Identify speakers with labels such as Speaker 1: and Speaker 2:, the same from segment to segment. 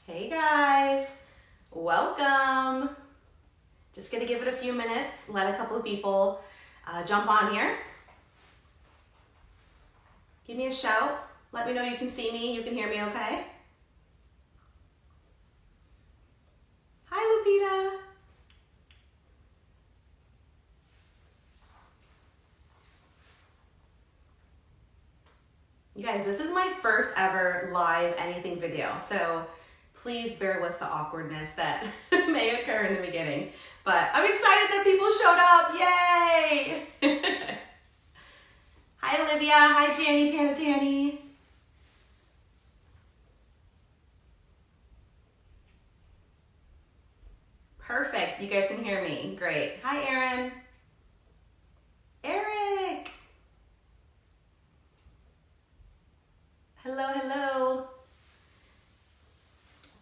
Speaker 1: Hey guys, welcome. Just gonna give it a few minutes, let a couple of people jump on here. Give me a shout, let me know you can see me, you can hear me okay. Hi Lupita. You guys, this is my first ever live anything video, so please bear with the awkwardness that may occur in the beginning. But I'm excited that people showed up, yay! Hi Olivia, hi Janny Panatani. Perfect, you guys can hear me, great. Hi Erin. Eric. Hello, hello.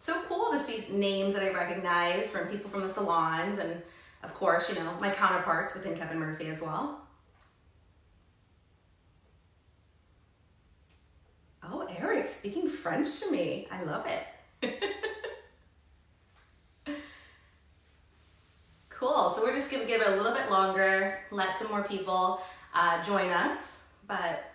Speaker 1: So cool to see names that I recognize from people from the salons and of course, you know, my counterparts within KEVIN.MURPHY as well. Oh, Eric, speaking French to me. I love it. Cool, so we're just gonna give it a little bit longer, let some more people join us, but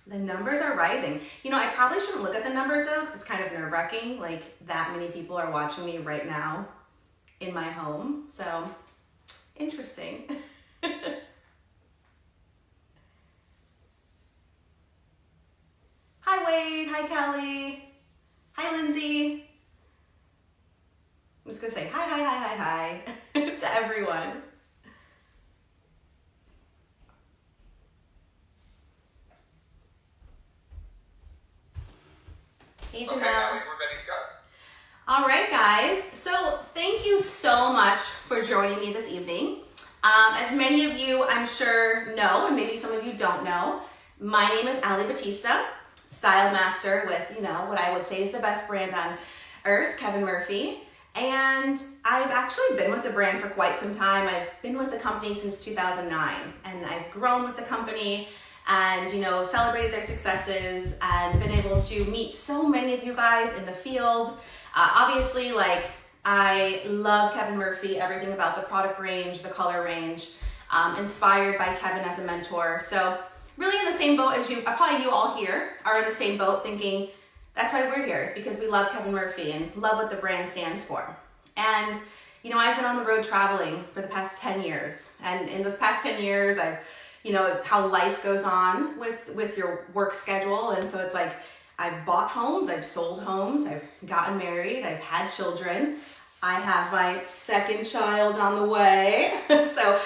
Speaker 1: the numbers are rising. You know, I probably shouldn't look at the numbers though, because it's kind of nerve-wracking. Like that many people are watching me right now in my home. So interesting. Hi Wade, hi Kelly, hi Lindsay. I'm just gonna say hi to everyone. Hey, Janelle.
Speaker 2: Okay, I think we're ready to go.
Speaker 1: All right, guys. So thank you so much for joining me this evening. As many of you, I'm sure, know, and maybe some of you don't know, my name is Ali Batista, Style Master with, you know, what I would say is the best brand on earth, KEVIN.MURPHY. And I've actually been with the brand for quite some time. I've been with the company since 2009, and I've grown with the company and, you know, celebrated their successes and been able to meet so many of you guys in the field. Obviously, like, I love KEVIN.MURPHY, everything about the product range, the color range, inspired by Kevin as a mentor. So really in the same boat as you, probably you all here are in the same boat thinking, that's why we're here, is because we love KEVIN.MURPHY and love what the brand stands for. And, you know, I've been on the road traveling for the past 10 years. And in those past 10 years, I've, you know, how life goes on with your work schedule. And so it's like, I've bought homes, I've sold homes, I've gotten married, I've had children. I have my second child on the way. So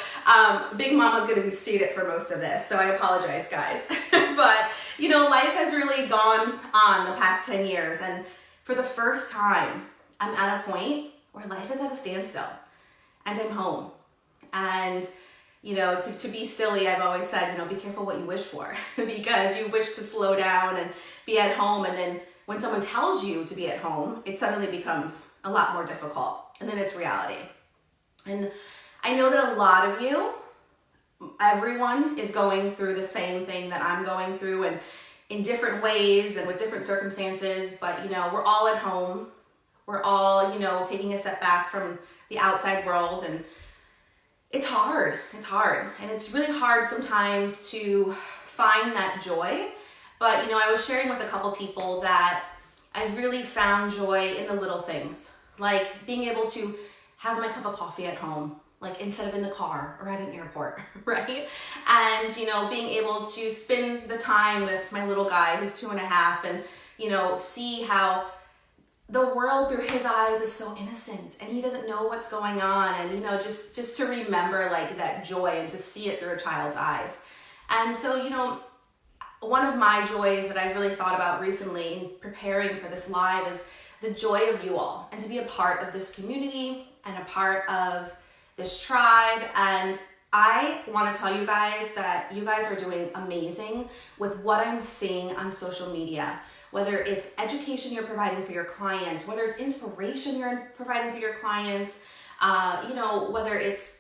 Speaker 1: Big Mama's gonna be seated for most of this. So I apologize, guys. But, you know, life has really gone on the past 10 years. And for the first time, I'm at a point where life is at a standstill and I'm home. And, you know, to be silly, I've always said, you know, be careful what you wish for because you wish to slow down and be at home. And then when someone tells you to be at home, it suddenly becomes a lot more difficult. And then it's reality. And I know that a lot of you, everyone is going through the same thing that I'm going through and in different ways and with different circumstances. But, you know, we're all at home. We're all, you know, taking a step back from the outside world, and it's hard. It's hard. And it's really hard sometimes to find that joy. But, you know, I was sharing with a couple people that I've really found joy in the little things, like being able to have my cup of coffee at home, like instead of in the car or at an airport, right? And, you know, being able to spend the time with my little guy who's 2.5 and, you know, see how the world through his eyes is so innocent and he doesn't know what's going on. And, you know, just to remember like that joy and to see it through a child's eyes. And so, you know, one of my joys that I've really thought about recently in preparing for this live is the joy of you all and to be a part of this community and a part of this tribe. And I want to tell you guys that you guys are doing amazing with what I'm seeing on social media, whether it's education you're providing for your clients, whether it's inspiration you're providing for your clients, you know, whether it's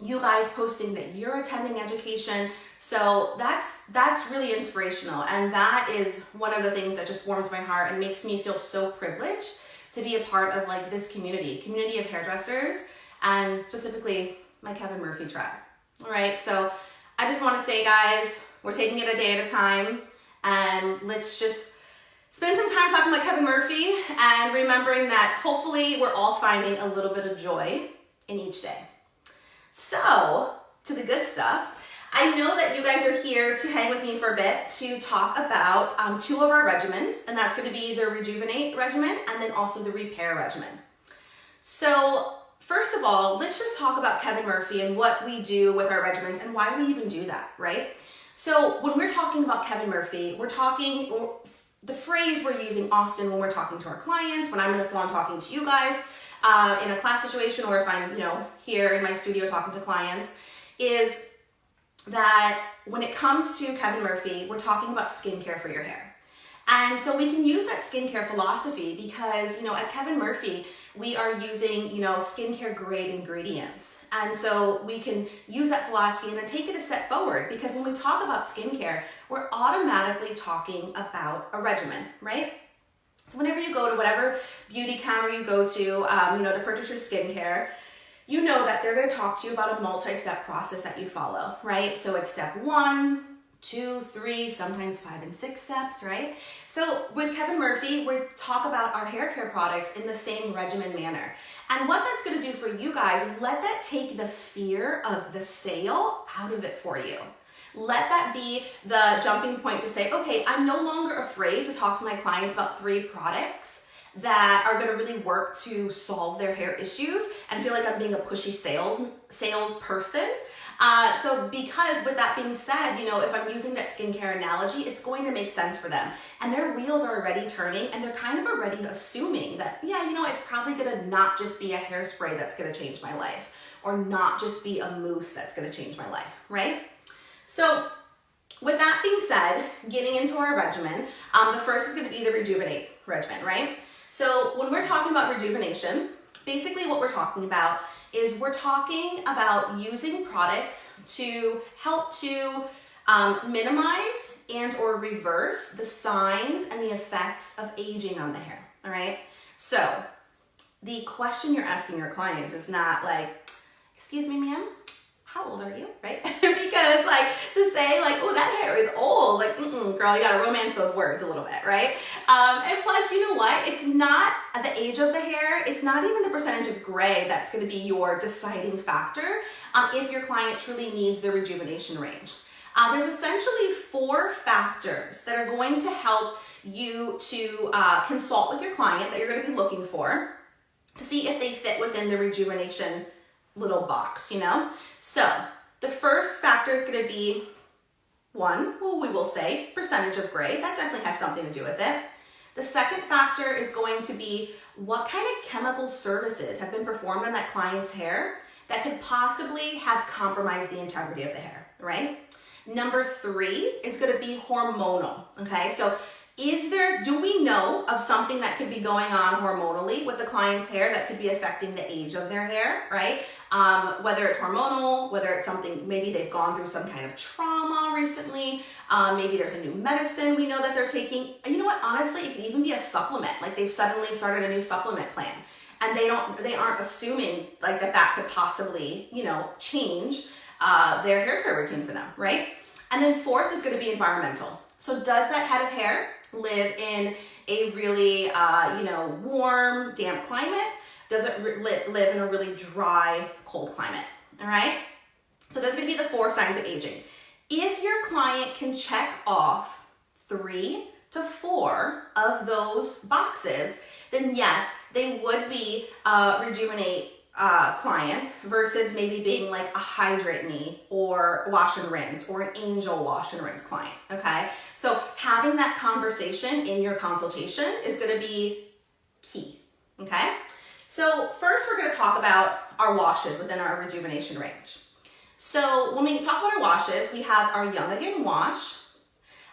Speaker 1: you guys posting that you're attending education. So that's really inspirational. And that is one of the things that just warms my heart and makes me feel so privileged to be a part of like this community of hairdressers, and specifically my Kevin Murphy tribe. All right, so I just want to say, guys, we're taking it a day at a time, and let's just spend some time talking about Kevin Murphy and remembering that hopefully we're all finding a little bit of joy in each day. So, to the good stuff. I know that you guys are here to hang with me for a bit to talk about two of our regimens, and that's going to be the Rejuvenate Regimen and then also the Repair Regimen. So first of all, let's just talk about Kevin Murphy and what we do with our regimens and why we even do that, right? So when we're talking about Kevin Murphy, we're talking, the phrase we're using often when we're talking to our clients, when I'm in a salon talking to you guys, in a class situation, or if I'm, here in my studio talking to clients, is that when it comes to Kevin Murphy, we're talking about skincare for your hair. And so we can use that skincare philosophy because, at Kevin Murphy, we are using, skincare grade ingredients. And so we can use that philosophy and then take it a step forward, because when we talk about skincare, we're automatically talking about a regimen, right? So whenever you go to whatever beauty counter you go to purchase your skincare, you know that they're going to talk to you about a multi-step process that you follow, right? So it's step 1, 2, 3, sometimes 5 and 6 steps, right? So with Kevin Murphy, we talk about our hair care products in the same regimen manner. And what that's going to do for you guys is let that take the fear of the sale out of it for you. Let that be the jumping point to say, okay, I'm no longer afraid to talk to my clients about 3 products that are going to really work to solve their hair issues and feel like I'm being a pushy salesperson. So because with that being said, if I'm using that skincare analogy, it's going to make sense for them. And their wheels are already turning, and they're kind of already assuming that, it's probably going to not just be a hairspray that's going to change my life, or not just be a mousse that's going to change my life, right? So with that being said, getting into our regimen, the first is going to be the Rejuvenate Regimen, right? So when we're talking about rejuvenation, basically what we're talking about is we're talking about using products to help to minimize and or reverse the signs and the effects of aging on the hair, all right? So the question you're asking your clients is not like, excuse me, ma'am, how old are you, right? Because to say oh, that hair is old, girl, you gotta romance those words a little bit, right? And plus, you know what? It's not the age of the hair. It's not even the percentage of gray that's gonna be your deciding factor if your client truly needs the rejuvenation range. There's essentially 4 factors that are going to help you to consult with your client that you're gonna be looking for to see if they fit within the rejuvenation little box, So the first factor is going to be 1, we will say percentage of gray. That definitely has something to do with it. The second factor is going to be what kind of chemical services have been performed on that client's hair that could possibly have compromised the integrity of the hair, right? Number 3 is going to be hormonal, okay? So do we know of something that could be going on hormonally with the client's hair that could be affecting the age of their hair, right? Whether it's hormonal, whether it's something, maybe they've gone through some kind of trauma recently, maybe there's a new medicine we know that they're taking. You know what, honestly, it could even be a supplement, like they've suddenly started a new supplement plan and they aren't assuming that could possibly, change their hair care routine for them, right? And then 4th is going to be environmental. So does that head of hair live in a really, warm, damp climate? Does it live in a really dry, cold climate? All right? So those are going to be the 4 signs of aging. If your client can check off 3 to 4 of those boxes, then yes, they would be Rejuvenate client versus maybe being like a Hydrate Me or Wash and Rinse or an Angel Wash and Rinse client, okay? So having that conversation in your consultation is going to be key, okay? So first we're going to talk about our washes within our rejuvenation range. So when we talk about our washes, we have our Young Again wash.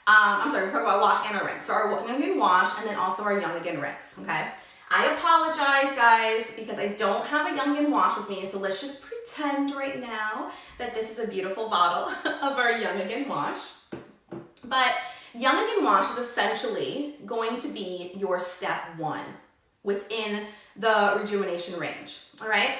Speaker 1: We're talking about wash and our rinse. So our Young Again wash and then also our Young Again rinse, okay? I apologize, guys, because I don't have a Young Again wash with me, so let's just pretend right now that this is a beautiful bottle of our Young Again wash. But Young Again wash is essentially going to be your step 1 within the rejuvenation range, all right?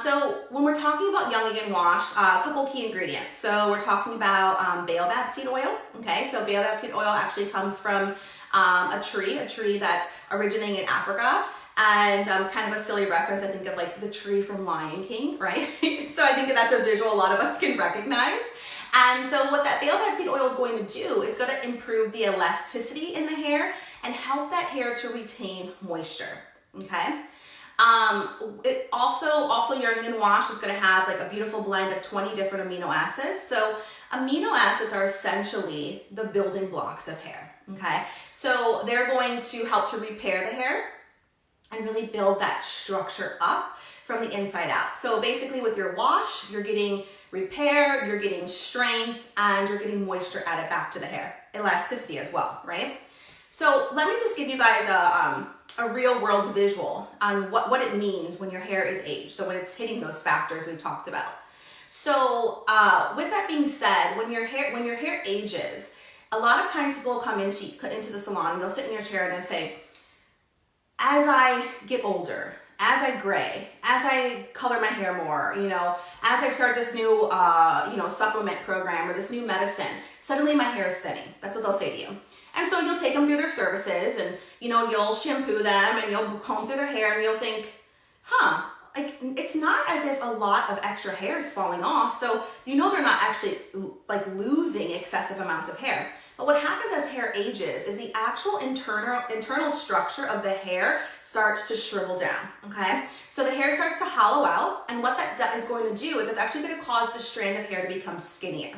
Speaker 1: So when we're talking about Young Again Wash, a couple key ingredients. So we're talking about baobab seed oil, okay? So baobab seed oil actually comes from a tree that's originating in Africa. And kind of a silly reference, I think of like the tree from Lion King, right? So I think that's a visual a lot of us can recognize. And so what that baobab seed oil is going to do is going to improve the elasticity in the hair and help that hair to retain moisture, okay? It also Young Again Wash is going to have like a beautiful blend of 20 different amino acids. So amino acids are essentially the building blocks of hair, okay? So they're going to help to repair the hair and really build that structure up from the inside out. So basically with your wash, you're getting repair, you're getting strength, and you're getting moisture added back to the hair. Elasticity as well, right? So let me just give you guys a real world visual on what it means when your hair is aged. So when it's hitting those factors we've talked about. So with that being said, when your hair ages, a lot of times people will come into the salon and they'll sit in your chair and they'll say, as I get older, as I gray, as I color my hair more, you know, as I start this new, supplement program or this new medicine, suddenly my hair is thinning. That's what they'll say to you. And so you'll take them through their services and, you know, you'll shampoo them and you'll comb through their hair and you'll think, like it's not as if a lot of extra hair is falling off. So you know they're not actually like losing excessive amounts of hair. But what happens as hair ages is the actual internal structure of the hair starts to shrivel down, okay? So the hair starts to hollow out, and what that is going to do is it's actually going to cause the strand of hair to become skinnier.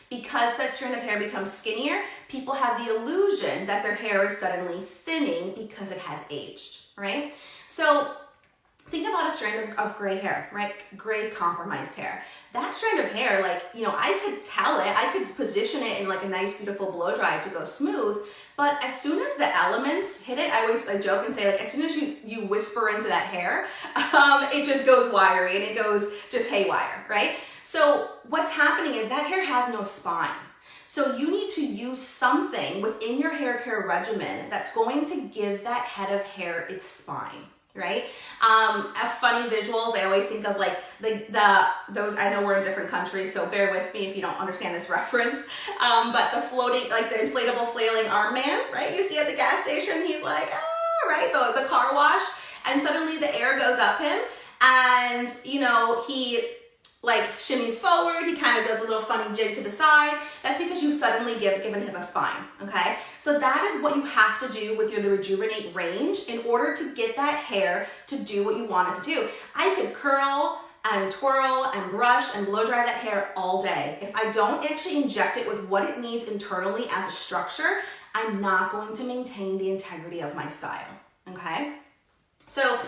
Speaker 1: Because that strand of hair becomes skinnier, people have the illusion that their hair is suddenly thinning because it has aged, right? So think about a strand of gray hair, right? Gray compromised hair. That strand of hair, like, you know, I could tell it, I could position it in like a nice, beautiful blow dry to go smooth. But as soon as the elements hit it, I joke and say, like, as soon as you whisper into that hair, it just goes wiry and it goes just haywire, right? So what's happening is that hair has no spine. So you need to use something within your hair care regimen that's going to give that head of hair its spine. Right? Funny visuals, I always think of like those, I know we're in different countries, so bear with me if you don't understand this reference, but the floating, like the inflatable flailing arm man, right? You see at the gas station, he's like, right? The car wash, and suddenly the air goes up him, and you know, he like shimmies forward, he kind of does a little funny jig to the side. That's because you've suddenly given him a spine, okay? So that is what you have to do with the Rejuvenate range in order to get that hair to do what you want it to do. I could curl and twirl and brush and blow dry that hair all day. If I don't actually inject it with what it needs internally as a structure, I'm not going to maintain the integrity of my style, okay? So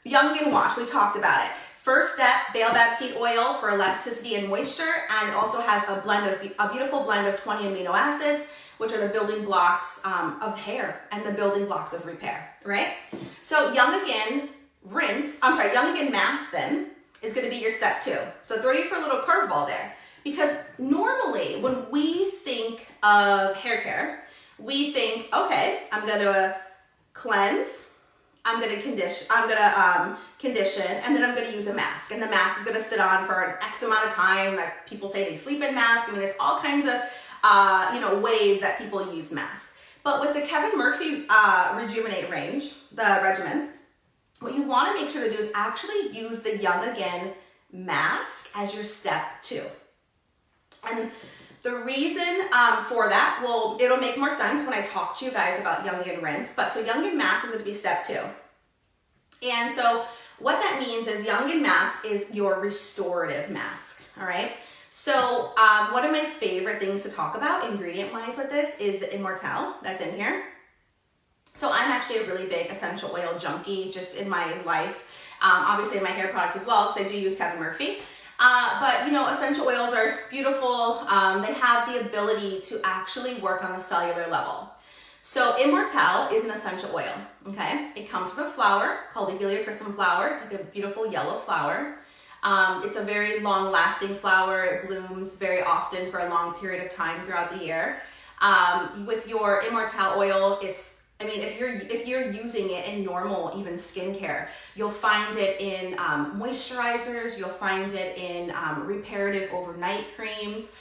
Speaker 1: Young Again Wash, we talked about it. First step, baobab seed oil for elasticity and moisture, and it also has a beautiful blend of 20 amino acids, which are the building blocks of hair and the building blocks of repair, right? So Young Again Mask then is gonna be your step 2. So throw you for a little curveball there, because normally when we think of hair care, we think, okay, I'm gonna cleanse, I'm gonna condition, and then I'm gonna use a mask. And the mask is gonna sit on for an X amount of time. Like people say they sleep in masks. I mean, there's all kinds of ways that people use masks. But with the KEVIN.MURPHY Rejuvenate range, the regimen, what you wanna make sure to do is actually use the Young Again mask as your step 2. And the reason for that, well, it'll make more sense when I talk to you guys about Young Again rinse, but so Young Again mask is going to be step 2. And so what that means is Young Again mask is your restorative mask, all right? So one of my favorite things to talk about ingredient-wise with this is the Immortelle that's in here. So I'm actually a really big essential oil junkie just in my life, obviously in my hair products as well, because I do use KEVIN.MURPHY. But you know, essential oils are beautiful. They have the ability to actually work on a cellular level. So Immortelle is an essential oil, okay? It comes from a flower called the Heliochrysum flower. It's like a beautiful yellow flower. It's a very long-lasting flower. It blooms very often for a long period of time throughout the year. With your Immortelle oil, it's I mean, if you're using it in normal, even skincare, you'll find it in moisturizers, you'll find it in reparative overnight creams.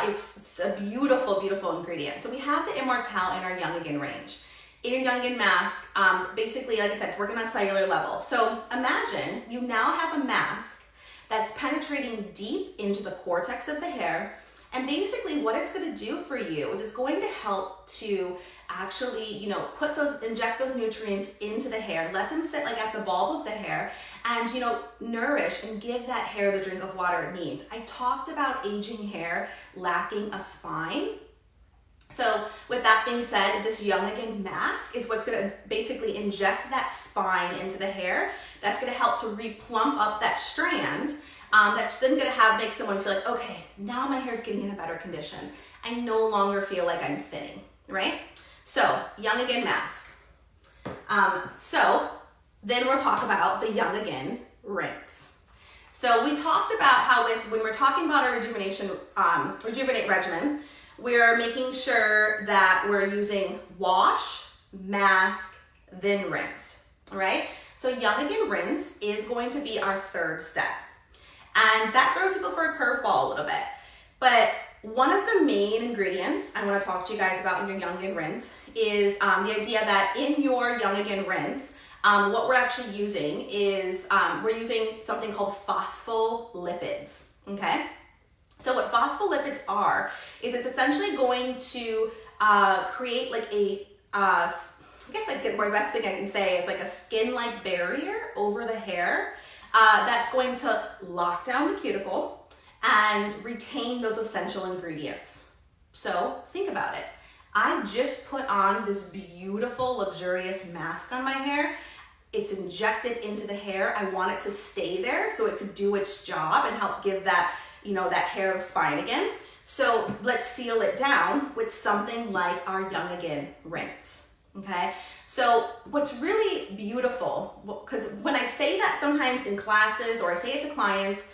Speaker 1: It's a beautiful, beautiful ingredient. So we have the Immortelle in our Young Again range. In your Young Again mask, basically, like I said, it's working on a cellular level. So imagine you now have a mask that's penetrating deep into the cortex of the hair. And basically what it's going to do for you is it's going to help to actually, you know, inject those nutrients into the hair, let them sit like at the bulb of the hair and, you know, nourish and give that hair the drink of water it needs. I talked about aging hair lacking a spine. So with that being said, this Young Again mask is what's going to basically inject that spine into the hair. That's going to help to replump up that strand. That's then going to make someone feel like, okay, now my hair is getting in a better condition. I no longer feel like I'm thinning, right? So Young Again mask. So then we'll talk about the Young Again rinse. So we talked about how when we're talking about our Rejuvenate Regimen, we're making sure that we're using wash, mask, then rinse, all right? So Young Again rinse is going to be our third step. And that throws people for a curveball a little bit. But one of the main ingredients I want to talk to you guys about in your Young Again rinse is the idea that in your Young Again rinse, what we're actually using is we're using something called phospholipids, okay? So what phospholipids are is it's essentially going to create like I guess like the best thing I can say is like a skin-like barrier over the hair that's going to lock down the cuticle and retain those essential ingredients. So think about it. I just put on this beautiful, luxurious mask on my hair. It's injected into the hair. I want it to stay there so it could do its job and help give that, you know, that hair a spine again. So let's seal it down with something like our Young Again rinse, okay? So what's really beautiful, because when I say that sometimes in classes or I say it to clients,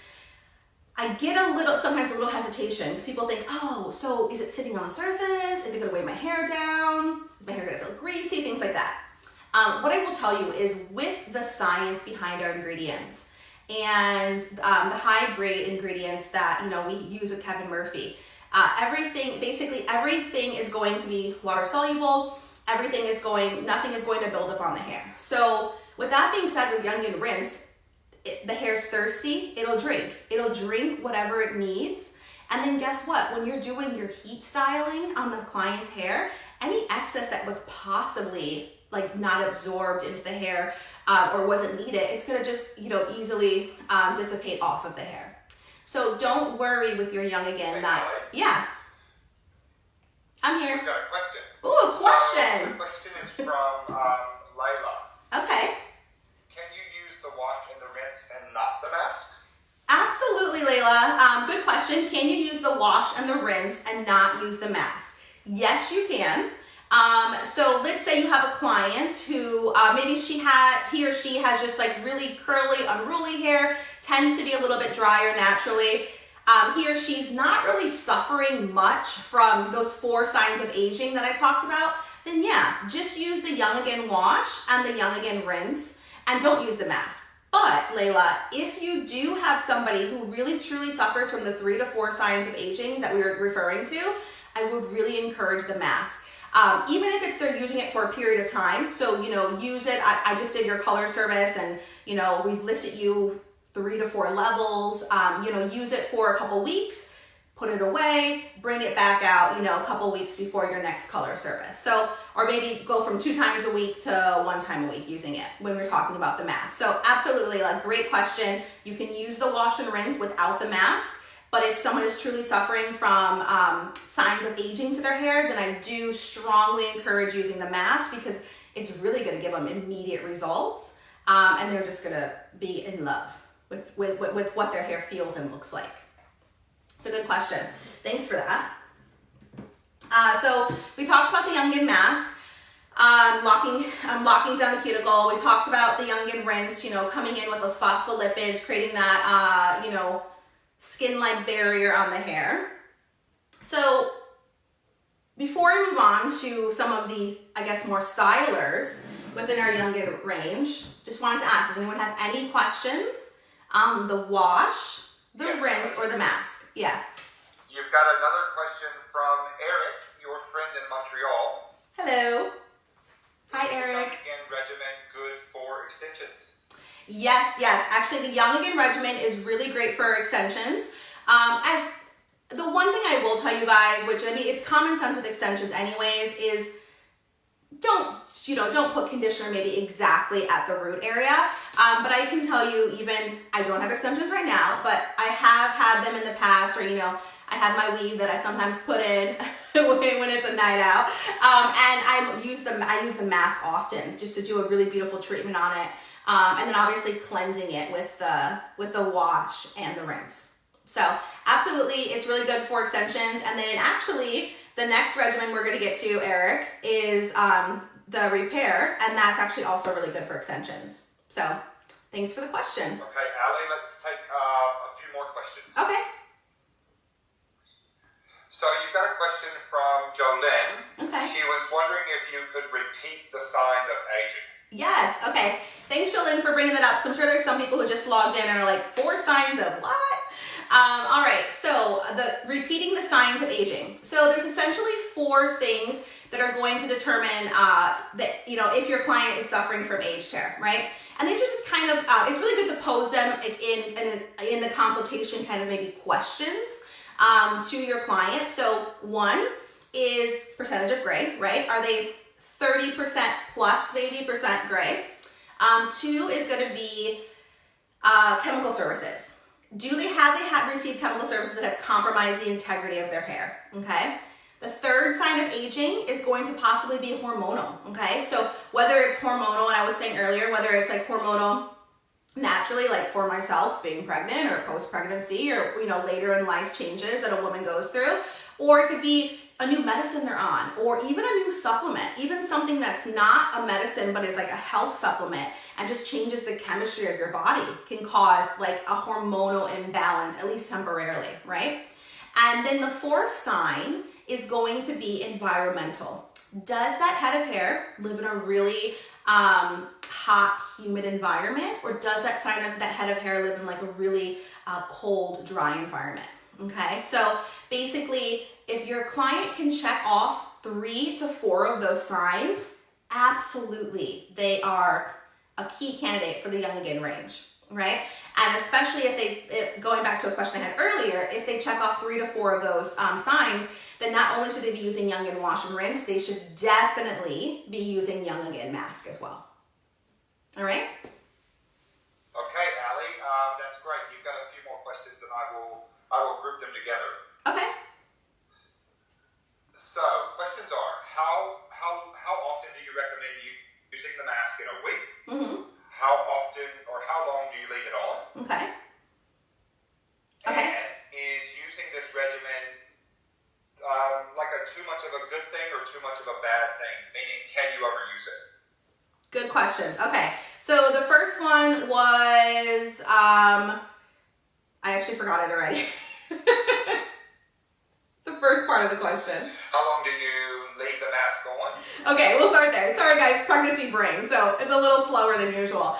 Speaker 1: I get sometimes a little hesitation because people think, oh, so is it sitting on the surface? Is it gonna weigh my hair down? Is my hair gonna feel greasy? Things like that. What I will tell you is with the science behind our ingredients and the high grade ingredients that, you know, we use with KEVIN.MURPHY, basically everything is going to be water soluble. Nothing is going to build up on the hair. So with that being said, with Young Again rinse, the hair's thirsty, it'll drink whatever it needs. And then guess what? When you're doing your heat styling on the client's hair, any excess that was possibly like not absorbed into the hair or wasn't needed, it's gonna just, you know, easily dissipate off of the hair. So don't worry with your Young Again. Yeah. I'm here.
Speaker 2: We've got a question.
Speaker 1: Ooh, a question.
Speaker 2: The question is from Layla.
Speaker 1: Okay.
Speaker 2: Can you use the wash and the rinse and not the mask?
Speaker 1: Absolutely, Layla. Good question. Can you use the wash and the rinse and not use the mask? Yes, you can. So let's say you have a client who maybe he or she has just like really curly, unruly hair, tends to be a little bit drier naturally. He or she's not really suffering much from those 4 signs of aging that I talked about, then yeah, just use the Young Again wash and the Young Again rinse and don't use the mask. But Layla, if you do have somebody who really truly suffers from the 3 to 4 signs of aging that we were referring to, I would really encourage the mask. Even if they're using it for a period of time, so, you know, use it. I just did your color service and, you know, we've lifted you 3 to 4 levels, you know, use it for a couple weeks, put it away, bring it back out, you know, a couple weeks before your next color service. So, or maybe go from 2 times a week to 1 time a week using it when we're talking about the mask. So absolutely, like, great question. You can use the wash and rinse without the mask, but if someone is truly suffering from signs of aging to their hair, then I do strongly encourage using the mask because it's really gonna give them immediate results and they're just gonna be in love with what their hair feels and looks like. It's a good question. Thanks for that. So we talked about the Young Again mask, locking down the cuticle. We talked about the Young Again rinse, you know, coming in with those phospholipids, creating that, you know, skin-like barrier on the hair. So before I move on to some of the, I guess, more stylers within our youngin range, just wanted to ask, does anyone have any questions on the wash, the rinse, or the mask? Yeah.
Speaker 2: You've got another question from Eric, your friend in Montreal.
Speaker 1: Hello. Hi,
Speaker 2: Is the
Speaker 1: Eric.
Speaker 2: Young Again regimen good for extensions?
Speaker 1: Yes, yes. Actually, the Young Again regimen is really great for extensions. As the one thing I will tell you guys, which I mean, it's common sense with extensions anyways, is don't put conditioner maybe exactly at the root area. But I can tell you, even, I don't have extensions right now, but I have had them in the past, or I have my weave that I sometimes put in when it's a night out. And I use the mask often just to do a really beautiful treatment on it. And then obviously cleansing it with the wash and the rinse. So absolutely, it's really good for extensions. And then actually, the next regimen we're gonna get to, Eric, is the Repair, and that's actually also really good for extensions. So thanks for the question.
Speaker 2: Okay, Ali, let's take a few more questions.
Speaker 1: Okay.
Speaker 2: So you've got a question from Jolene.
Speaker 1: Okay.
Speaker 2: She was wondering if you could repeat the signs of aging.
Speaker 1: Yes, okay. Thanks, Jolene, for bringing that up. So I'm sure there's some people who just logged in and are like, 4 signs of what? All right, so repeating the signs of aging. So there's essentially 4 things that are going to determine that, if your client is suffering from age tear, right? And these are just kind of, it's really good to pose them in the consultation, kind of maybe questions to your client. So 1 is percentage of gray, right? Are they 30% plus maybe percent gray? 2 is going to be chemical services. Do they have received chemical services that have compromised the integrity of their hair? Okay. The 3rd sign of aging is going to possibly be hormonal. Okay. So whether it's hormonal, and I was saying earlier, whether it's like hormonal naturally, like for myself being pregnant or post-pregnancy, or later in life changes that a woman goes through, or it could be a new medicine they're on, or even a new supplement, even something that's not a medicine but is like a health supplement and just changes the chemistry of your body, can cause like a hormonal imbalance, at least temporarily, right? And then the 4th sign is going to be environmental. Does that head of hair live in a really hot, humid environment, or does that head of hair live in like a really cold, dry environment? Okay, so basically, if your client can check off 3 to 4 of those signs, absolutely, they are a key candidate for the Young Again range, right? And especially going back to a question I had earlier, if they check off 3 to 4 of those signs, then not only should they be using Young Again Wash and Rinse, they should definitely be using Young Again Mask as well. All right?
Speaker 2: Okay, Ali, that's great. You've got a few more questions, and I will group them together.
Speaker 1: Okay.
Speaker 2: So, questions are, how often do you recommend using the mask in a week?
Speaker 1: Mm-hmm.
Speaker 2: How often or how long do you leave it on?
Speaker 1: Okay. Okay.
Speaker 2: And is using this regimen like too much of a good thing or too much of a bad thing? Meaning, can you ever use it?
Speaker 1: Good questions. Okay. So the first one was, I actually forgot it already. The first part of the question.
Speaker 2: How long do you leave the mask on?
Speaker 1: Okay, we'll start there. Sorry guys, pregnancy brain, so it's a little slower than usual.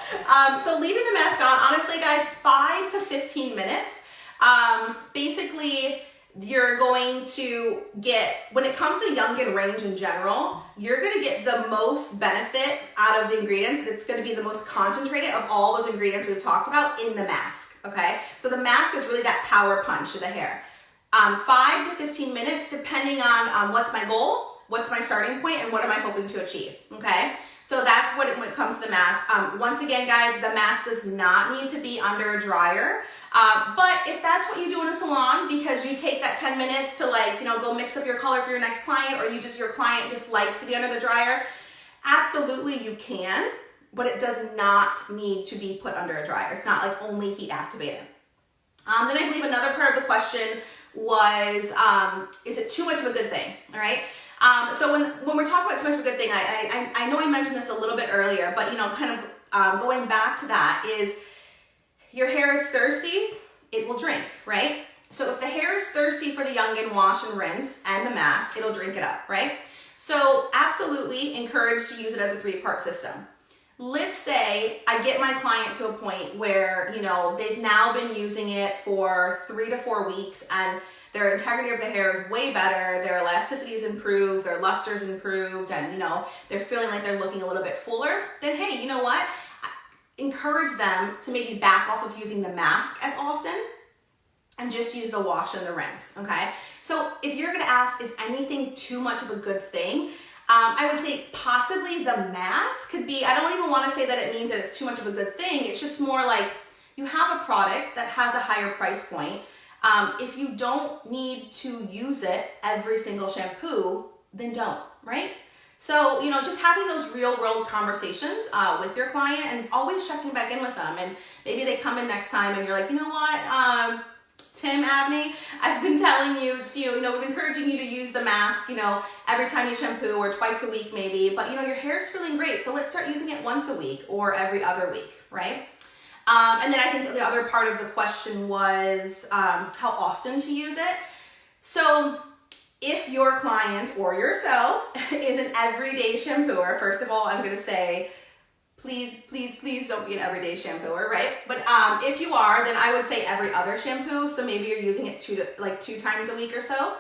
Speaker 1: So leaving the mask on, honestly guys, 5 to 15 minutes. Basically, you're going to get, when it comes to the Young Again range in general, you're going to get the most benefit out of the ingredients. It's going to be the most concentrated of all those ingredients we've talked about in the mask, okay? So the mask is really that power punch to the hair. 5 to 15 minutes, depending on what's my goal, what's my starting point, and what am I hoping to achieve, okay? So that's when it comes to the mask. Once again, guys, the mask does not need to be under a dryer. But if that's what you do in a salon, because you take that 10 minutes to go mix up your color for your next client, or your client just likes to be under the dryer, absolutely you can, but it does not need to be put under a dryer. It's not like only heat activated. Then I believe another part of the question was, is it too much of a good thing? All right. So when we're talking about too much of a good thing, I know I mentioned this a little bit earlier, but kind of going back to that is, your hair is thirsty, it will drink, right? So if the hair is thirsty for the Young and Wash and Rinse and the mask, it'll drink it up, right? So absolutely encouraged to use it as a 3-part system. Let's say I get my client to a point where, you know, they've now been using it for 3 to 4 weeks and their integrity of the hair is way better, their elasticity is improved, their luster's improved, and, you know, they're feeling like they're looking a little bit fuller. Then hey, you know what? Encourage them to maybe back off of using the mask as often and just use the wash and the rinse, okay? So if you're gonna ask, is anything too much of a good thing? I would say possibly the mask could be, I don't even wanna say that it means that it's too much of a good thing. It's just more like you have a product that has a higher price point. If you don't need to use it every single shampoo, then don't, right? So, you know, just having those real world conversations with your client and always checking back in with them. And maybe they come in next time and you're like, you know what, Tim, Abney, I've been telling you to, you know, we've been encouraging you to use the mask, you know, every time you shampoo or twice a week maybe, but you know, your hair's feeling great. So let's start using it once a week or every other week, right? And then I think the other part of the question was how often to use it. So if your client or yourself is an everyday shampooer, first of all, I'm going to say, please, please, please don't be an everyday shampooer, right? But if you are, then I would say every other shampoo. So maybe you're using it 2 times a week or so.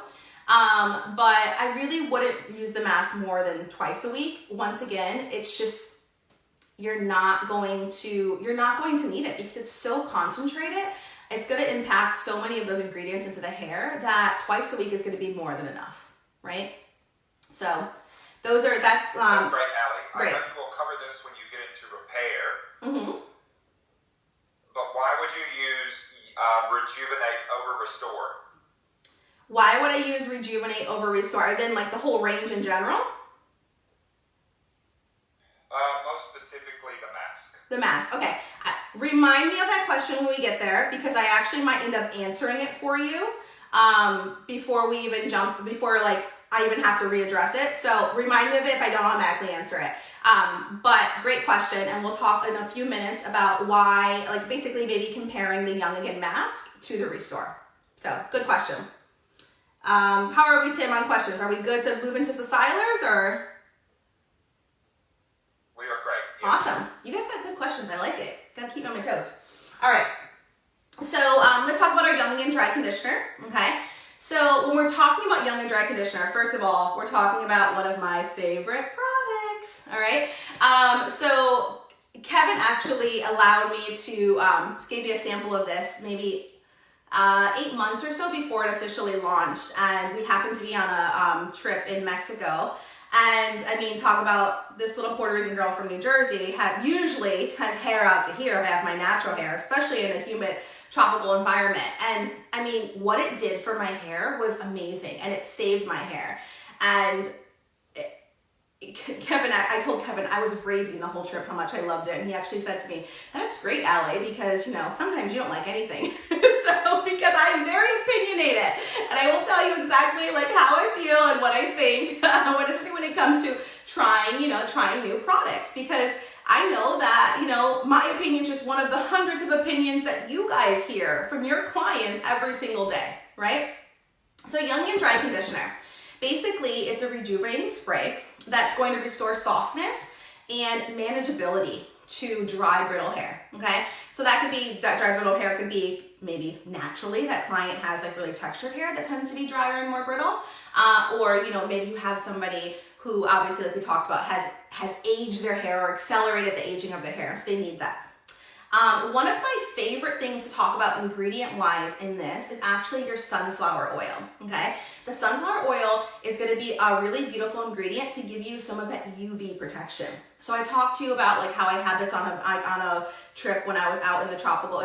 Speaker 1: But I really wouldn't use the mask more than twice a week. Once again, it's just, you're not going to need it because it's so concentrated. It's going to impact so many of those ingredients into the hair that twice a week is going to be more than enough, right? So that's great,
Speaker 2: Allie.
Speaker 1: Great.
Speaker 2: I know you will cover this when you get into repair.
Speaker 1: Mm-hmm.
Speaker 2: But why would you use Rejuvenate over Restore?
Speaker 1: Why would I use Rejuvenate over Restore? As in like the whole range in general?
Speaker 2: Most specifically the mask.
Speaker 1: The mask, okay. Remind me of that question when we get there because I actually might end up answering it for you before I even have to readdress it. So remind me of it if I don't automatically answer it. But great question, and we'll talk in a few minutes about why, like basically maybe comparing the Young Again mask to the Restore. So good question. How are we, Tim, on questions? Are we good to move into the stylers or?
Speaker 2: We are great. Yes.
Speaker 1: Awesome. You guys got good questions. I like it. Gotta keep me on my toes. All right. So let's talk about our Young and Dry Conditioner. Okay. So when we're talking about Young and Dry Conditioner, first of all, we're talking about one of my favorite products. All right. So Kevin actually allowed me to give you a sample of this maybe 8 months or so before it officially launched, and we happened to be on a trip in Mexico. And I mean, talk about this little Puerto Rican girl from New Jersey usually has hair out to here if I have my natural hair, especially in a humid tropical environment. And I mean, what it did for my hair was amazing, and it saved my hair. And Kevin, I told Kevin I was raving the whole trip how much I loved it, and he actually said to me, "That's great, Allie, because you know sometimes you don't like anything." So because I'm very opinionated, and I will tell you exactly like how I feel and what I think when it comes to trying new products, because I know that my opinion is just one of the hundreds of opinions that you guys hear from your clients every single day, right? So Young and Dry Conditioner. Basically, it's a rejuvenating spray that's going to restore softness and manageability to dry, brittle hair, okay? So that dry, brittle hair could be maybe naturally that client has like really textured hair that tends to be drier and more brittle, or maybe you have somebody who obviously, like we talked about, has aged their hair or accelerated the aging of their hair, so they need that. One of my favorite things to talk about ingredient-wise in this is actually your sunflower oil, okay? The sunflower oil is gonna be a really beautiful ingredient to give you some of that UV protection. So I talked to you about like how I had this on a trip when I was out in a tropical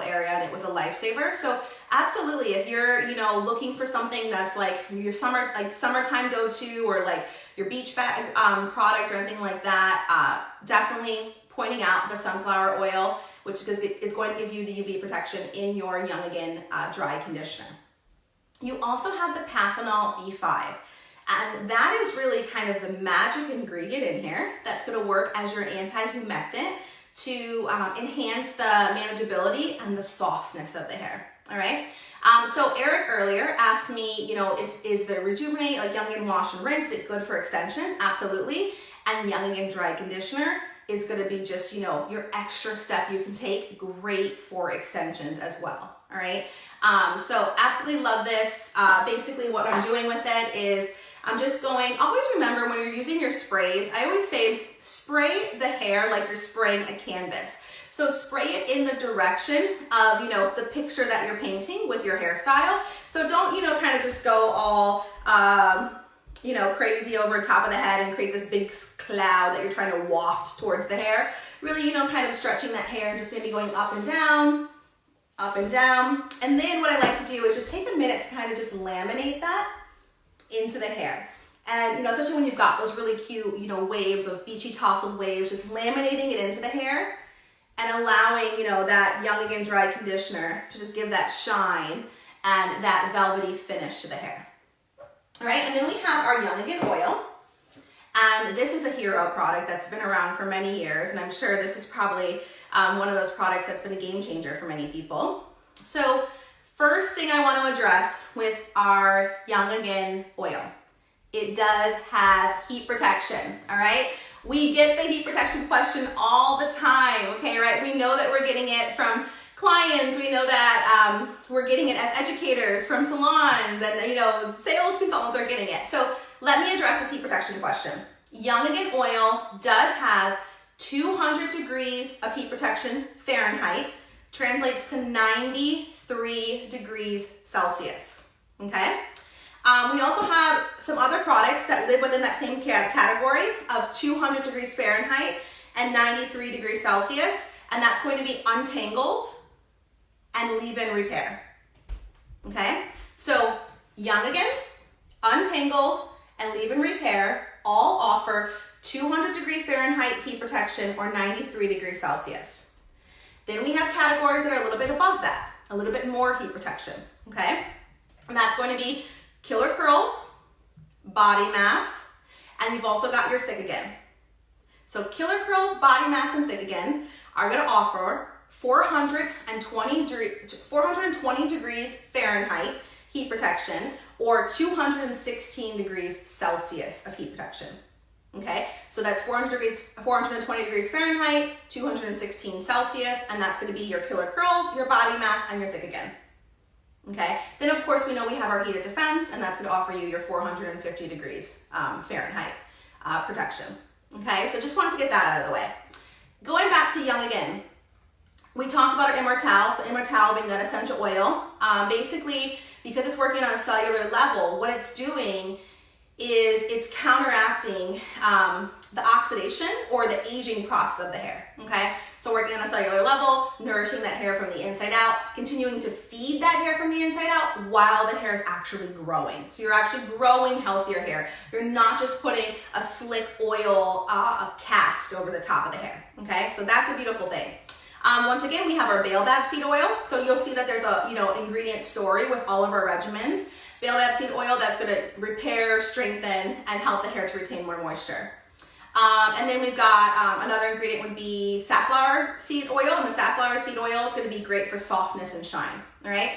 Speaker 1: area, and it was a lifesaver. So absolutely, if you're looking for something that's like your summertime go-to, or like your beach bag product or anything like that, definitely pointing out the sunflower oil, which is going to give you the UV protection in your Young Again dry conditioner. You also have the Pathanol B5, and that is really kind of the magic ingredient in here that's going to work as your anti-humectant to enhance the manageability and the softness of the hair. all right? So Eric earlier asked me, you know, is the Rejuvenate, like Young Again Wash and Rinse, it good for extensions? Absolutely. And Young Again Dry Conditioner is gonna be just, you know, your extra step you can take, great for extensions as well, all right? So absolutely love this. Basically what I'm doing with it is I'm just going, always remember when you're using your sprays, I always say spray the hair like you're spraying a canvas. So spray it in the direction of, you know, the picture that you're painting with your hairstyle. So don't, you know, kind of just go all, you know, crazy over top of the head and create this big cloud that you're trying to waft towards the hair. Really, you know, kind of stretching that hair and just maybe going up and down, up and down. And then what I like to do is just take a minute to kind of just laminate that into the hair. And, you know, especially when you've got those really cute, you know, waves, those beachy tousled waves, just laminating it into the hair and allowing, you know, that Young Again Dry Conditioner to just give that shine and that velvety finish to the hair. All right, and then we have our Young Again Oil. And this is a hero product that's been around for many years, and I'm sure this is probably one of those products that's been a game changer for many people. So first thing I want to address with our Young Again Oil, it does have heat protection, all right? We get the heat protection question all the time, okay, right? We know that we're getting it from clients, we know that we're getting it as educators from salons, and, you know, sales consultants are getting it. So let me address this heat protection question. Young Again Oil does have 200 degrees of heat protection Fahrenheit, translates to 93 degrees Celsius, okay? We also have some other products that live within that same category of 200 degrees Fahrenheit and 93 degrees Celsius, and that's going to be Untangled and Leave-In Repair, okay? So Young Again, Untangled, and Leave-In Repair all offer 200 degree Fahrenheit heat protection or 93 degrees Celsius. Then we have categories that are a little bit above that, a little bit more heat protection, okay? And that's going to be Killer Curls, Body Mass, and you've also got your Thick Again. So Killer Curls, Body Mass, and Thick Again are going to offer 420 degrees Fahrenheit heat protection or 216 degrees Celsius of heat protection. Okay, so that's 420 degrees Fahrenheit, 216 Celsius, and that's going to be your Killer Curls, your Body Mass, and your Thick Again. Okay, then of course we know we have our Heated Defense, and that's going to offer you your 450 degrees Fahrenheit protection. Okay, so just wanted to get that out of the way. Going back to Young Again, we talked about our Immortelle, so Immortelle being that essential oil. Basically, because it's working on a cellular level, what it's doing is it's counteracting the oxidation or the aging process of the hair, okay? So working on a cellular level, nourishing that hair from the inside out, continuing to feed that hair from the inside out while the hair is actually growing. So you're actually growing healthier hair. You're not just putting a slick oil cast over the top of the hair, okay? So that's a beautiful thing. Once again, we have our Baobab seed oil. So you'll see that there's a ingredient story with all of our regimens. Baobab seed oil, that's going to repair, strengthen, and help the hair to retain more moisture. And then we've got another ingredient would be Safflower Seed Oil, and the Safflower Seed Oil is going to be great for softness and shine. All right.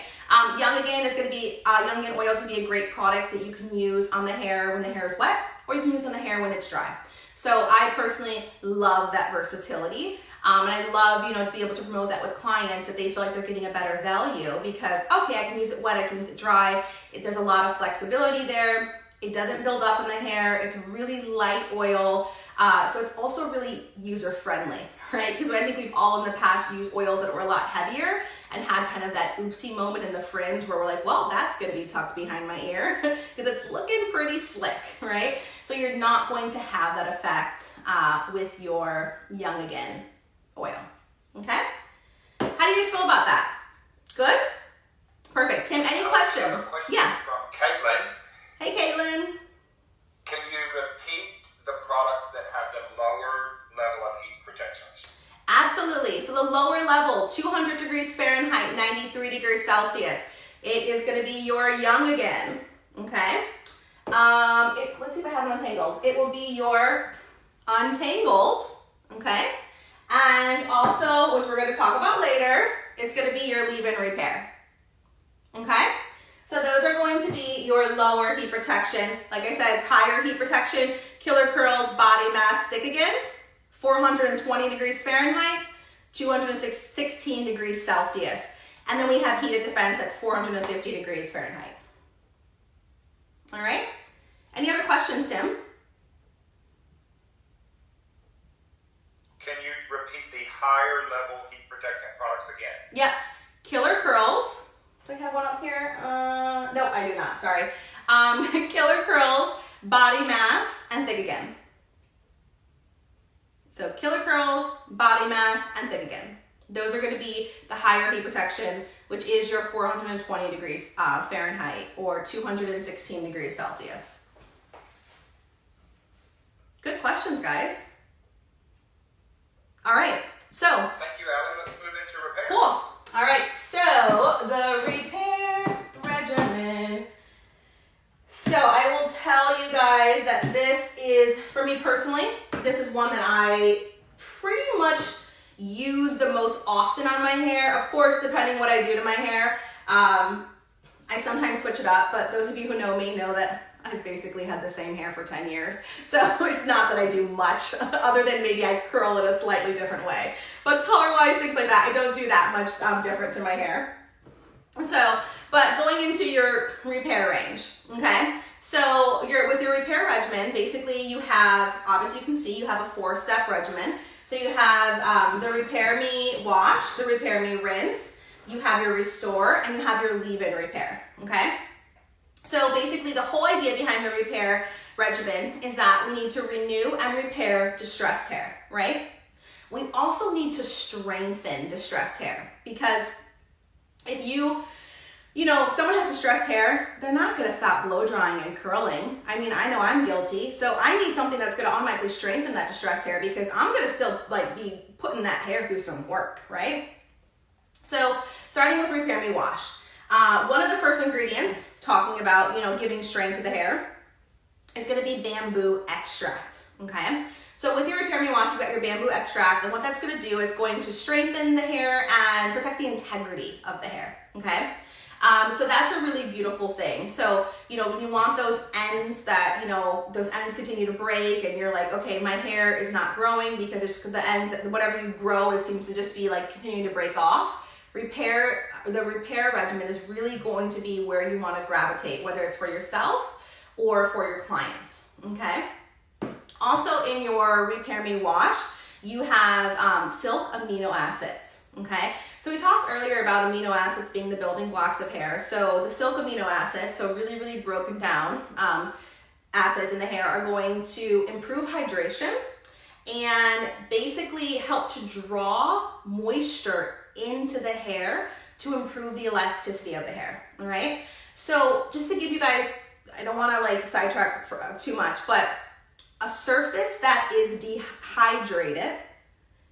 Speaker 1: Young Again is going to be Young Again oil is going to be a great product that you can use on the hair when the hair is wet, or you can use on the hair when it's dry. So I personally love that versatility. And I love, to be able to promote that with clients that they feel like they're getting a better value because, okay, I can use it wet, I can use it dry. There's a lot of flexibility there. It doesn't build up in the hair. It's really light oil. So it's also really user-friendly, right? Because I think we've all in the past used oils that were a lot heavier and had kind of that oopsie moment in the fringe where we're like, well, that's going to be tucked behind my ear because it's looking pretty slick, right? So you're not going to have that effect with your Young Again oil, okay? How do you guys feel about that? Good? Perfect. Tim, any questions?
Speaker 2: I have a question
Speaker 1: Yeah.
Speaker 2: from Caitlin.
Speaker 1: Hey, Caitlin.
Speaker 2: Can you repeat the products that have the lower level of heat projections?
Speaker 1: Absolutely. So the lower level, 200 degrees Fahrenheit, 93 degrees Celsius. It is going to be your Young Again, okay? Let's see if I have an Untangled. It will be your Untangled, okay? And also, which we're going to talk about later, it's going to be your Leave-In Repair, okay? So those are going to be your lower heat protection. Like I said, higher heat protection, Killer Curls Body Mask Thick Again, 420 degrees Fahrenheit, 216 degrees Celsius. And then we have Heated Defense, that's 450 degrees Fahrenheit. All right? Any other questions, Tim?
Speaker 2: Can you repeat the higher level heat protectant products again?
Speaker 1: Yep. Killer Curls. Do I have one up here? No, I do not. Sorry. Killer Curls, Body Mask, and Thick Again. So Killer Curls, Body Mask, and Thick Again. Those are going to be the higher heat protection, which is your 420 degrees Fahrenheit or 216 degrees Celsius. Good questions, guys. All right, so.
Speaker 2: Thank you, Ali. Let's move into repair.
Speaker 1: Cool. All right, so the repair regimen. So I will tell you guys that this is, for me personally, this is one that I pretty much use the most often on my hair. Of course, depending what I do to my hair, I sometimes switch it up, but those of you who know me know that I've basically had the same hair for 10 years. So it's not that I do much other than maybe I curl it a slightly different way. But color-wise, things like that, I don't do that much different to my hair. So, but going into your repair range, okay? So with your repair regimen, basically you have, obviously you can see you have a 4-step regimen. So you have the Repair Me Wash, the Repair Me Rinse, you have your Restore, and you have your Leave-In Repair, okay? So basically the whole idea behind the repair regimen is that we need to renew and repair distressed hair, right? We also need to strengthen distressed hair because if if someone has distressed hair, they're not gonna stop blow drying and curling. I mean, I know I'm guilty, so I need something that's gonna automatically strengthen that distressed hair because I'm gonna still be putting that hair through some work, right? So starting with Repair Me Wash. One of the first ingredients, talking about, giving strength to the hair, is gonna be bamboo extract, okay? So with your Repair Me Wash, you've got your bamboo extract, and what that's gonna do, it's going to strengthen the hair and protect the integrity of the hair, okay? So that's a really beautiful thing. So, when you want those ends that, those ends continue to break and you're like, okay, my hair is not growing because it's just the ends, whatever you grow, it seems to just be continuing to break off. The repair regimen is really going to be where you want to gravitate, whether it's for yourself or for your clients, okay? Also in your Repair Me Wash, you have silk amino acids, okay? So we talked earlier about amino acids being the building blocks of hair. So the silk amino acids, so really, really broken down acids in the hair are going to improve hydration and basically help to draw moisture into the hair to improve the elasticity of the hair, all right? So just to give you guys, I don't wanna sidetrack for too much, but a surface that is dehydrated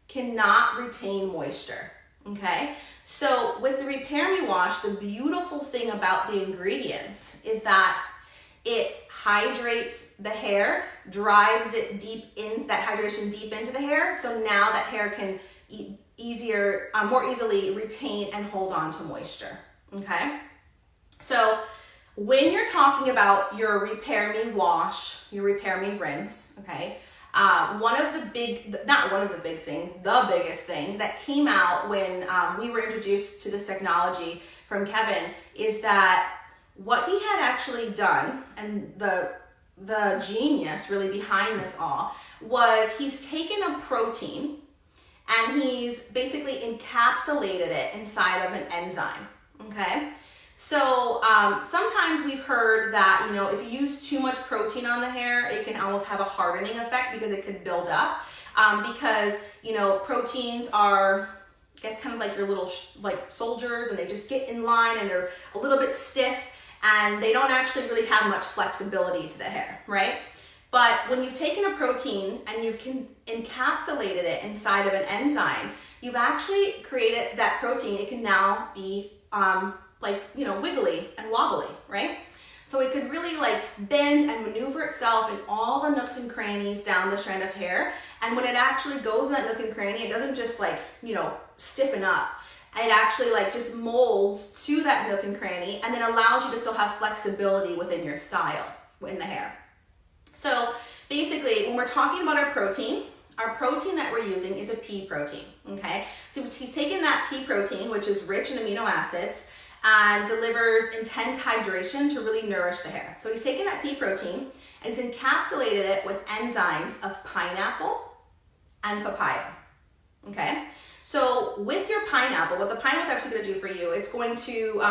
Speaker 1: cannot retain moisture, okay? So with the Repair Me Wash, the beautiful thing about the ingredients is that it hydrates the hair, drives it that hydration deep into the hair, so now that hair can more easily retain and hold on to moisture, okay? So when you're talking about your Repair Me Wash, your Repair Me Rinse, okay, the biggest thing that came out when we were introduced to this technology from Kevin is that what he had actually done, and the genius really behind this all, was he's taken a protein and he's basically encapsulated it inside of an enzyme, okay? So sometimes we've heard that, if you use too much protein on the hair, it can almost have a hardening effect because it could build up. Because, proteins are, I guess, kind of like your little soldiers, and they just get in line and they're a little bit stiff and they don't actually really have much flexibility to the hair, right? But when you've taken a protein and you've encapsulated it inside of an enzyme, you've actually created that protein. It can now be wiggly and wobbly, right? So it could really bend and maneuver itself in all the nooks and crannies down the strand of hair. And when it actually goes in that nook and cranny, it doesn't just stiffen up. It actually like just molds to that nook and cranny and then allows you to still have flexibility within your style in the hair. So basically, when we're talking about our protein that we're using is a pea protein, okay? So he's taken that pea protein, which is rich in amino acids, and delivers intense hydration to really nourish the hair. So he's taken that pea protein and he's encapsulated it with enzymes of pineapple and papaya, okay? So with your pineapple, what the pineapple is actually going to do for you, it's going to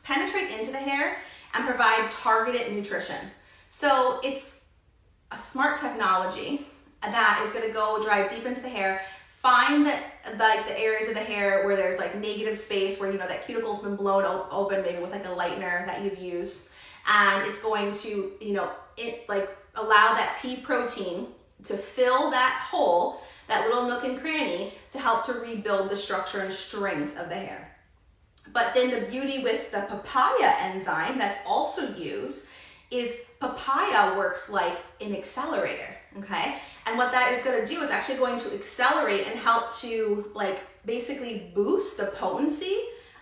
Speaker 1: penetrate into the hair and provide targeted nutrition. So it's a smart technology that is going to go drive deep into the hair, find the areas of the hair where there's like negative space where, you know, that cuticle's been blown open, maybe with like a lightener that you've used, and it's going to, you know, it like allow that pea protein to fill that hole, that little nook and cranny, to help to rebuild the structure and strength of the hair. But then the beauty with the papaya enzyme that's also used is papaya works like an accelerator, okay? And what that is going to do is actually going to accelerate and help to like basically boost the potency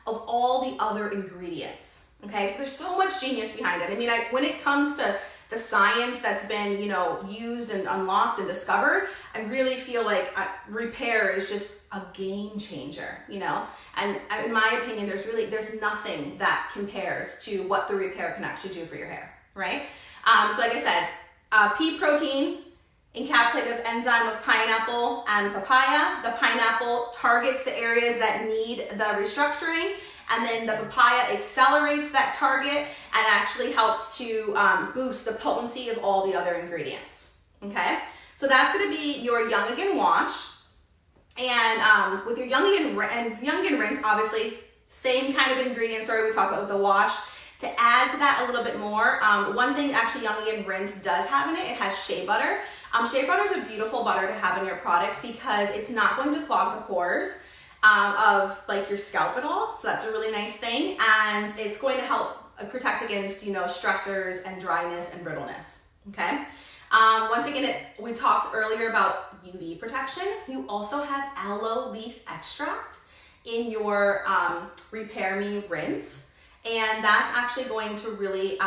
Speaker 1: of all the other ingredients, okay? So there's so much genius behind it. I mean, when it comes to the science that's been, you know, used and unlocked and discovered, I really feel like repair is just a game changer, you know? And in my opinion, there's nothing that compares to what the repair can actually do for your hair, right? So like I said, pea protein, encapsulated with enzyme of pineapple and papaya. The pineapple targets the areas that need the restructuring, and then the papaya accelerates that target and actually helps to boost the potency of all the other ingredients, okay? So that's gonna be your Young Again wash. And with your Young Again rinse, obviously, same kind of ingredients sorry we talked about with the wash. To add to that a little bit more, one thing actually Young Again rinse does have in it, it has shea butter. Shea butter is a beautiful butter to have in your products because it's not going to clog the pores of like your scalp at all. So that's a really nice thing. And it's going to help protect against, you know, stressors and dryness and brittleness, okay? Once again, we talked earlier about UV protection. You also have aloe leaf extract in your Repair Me rinse. And that's actually going to really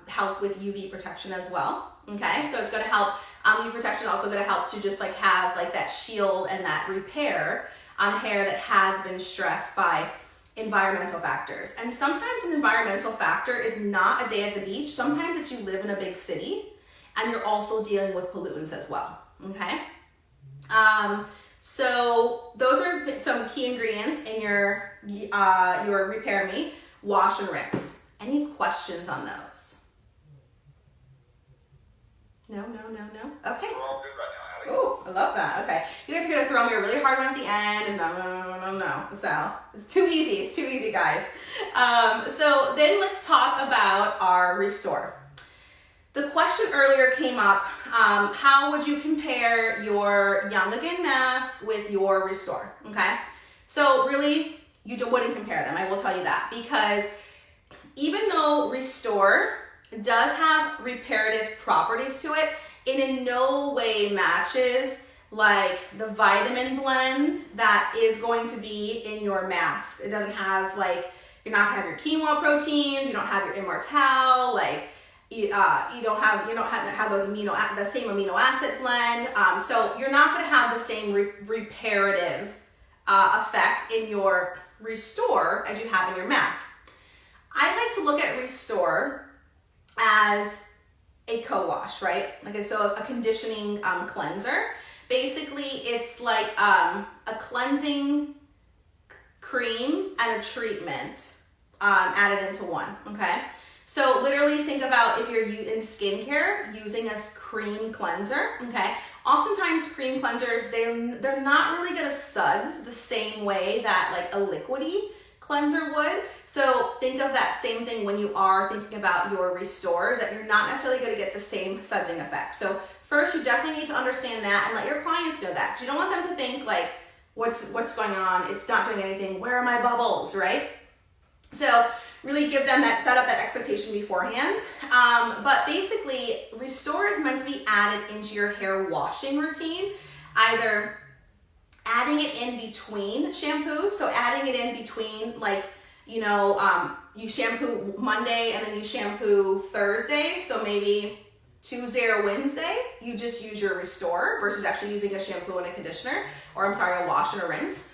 Speaker 1: help with UV protection as well, okay? So it's gonna help, UV protection also gonna help to just like have like that shield and that repair on hair that has been stressed by environmental factors. And sometimes an environmental factor is not a day at the beach. Sometimes it's you live in a big city and you're also dealing with pollutants as well, okay? So those are some key ingredients in your Repair Me wash and rinse. Any questions on those? No? Okay.
Speaker 2: We're all good right now, Allie.
Speaker 1: Oh, I love that. Okay. You guys are gonna throw me a really hard one at the end, and no. So it's too easy, guys. So then let's talk about our restore. The question earlier came up, how would you compare your Young Again mask with your restore, okay? So really, you wouldn't compare them, I will tell you that, because even though restore does have reparative properties to it, it in no way matches like the vitamin blend that is going to be in your mask. It doesn't have like, you're not gonna have your quinoa proteins, you don't have your Immortelle, like you don't have those the same amino acid blend. So you're not gonna have the same reparative effect in your restore as you have in your mask. I like to look at restore as a co-wash, right? Like, so a conditioning cleanser. Basically, it's like a cleansing cream and a treatment added into one, okay? So literally think about if you're in skincare using a cream cleanser, okay? Oftentimes cream cleansers, they're not really gonna suds the same way that like a liquidy cleanser would. So think of that same thing when you are thinking about your restores, that you're not necessarily gonna get the same sudsing effect. So first, you definitely need to understand that and let your clients know that. 'Cause you don't want them to think like, what's going on? It's not doing anything. Where are my bubbles, right? So really give them that, set up that expectation beforehand. But basically, restore is meant to be added into your hair washing routine, either adding it in between shampoos. So adding it in between, like, you know, you shampoo Monday and then you shampoo Thursday. So maybe Tuesday or Wednesday, you just use your Restore versus actually using a shampoo and a conditioner, or I'm sorry, a wash and a rinse.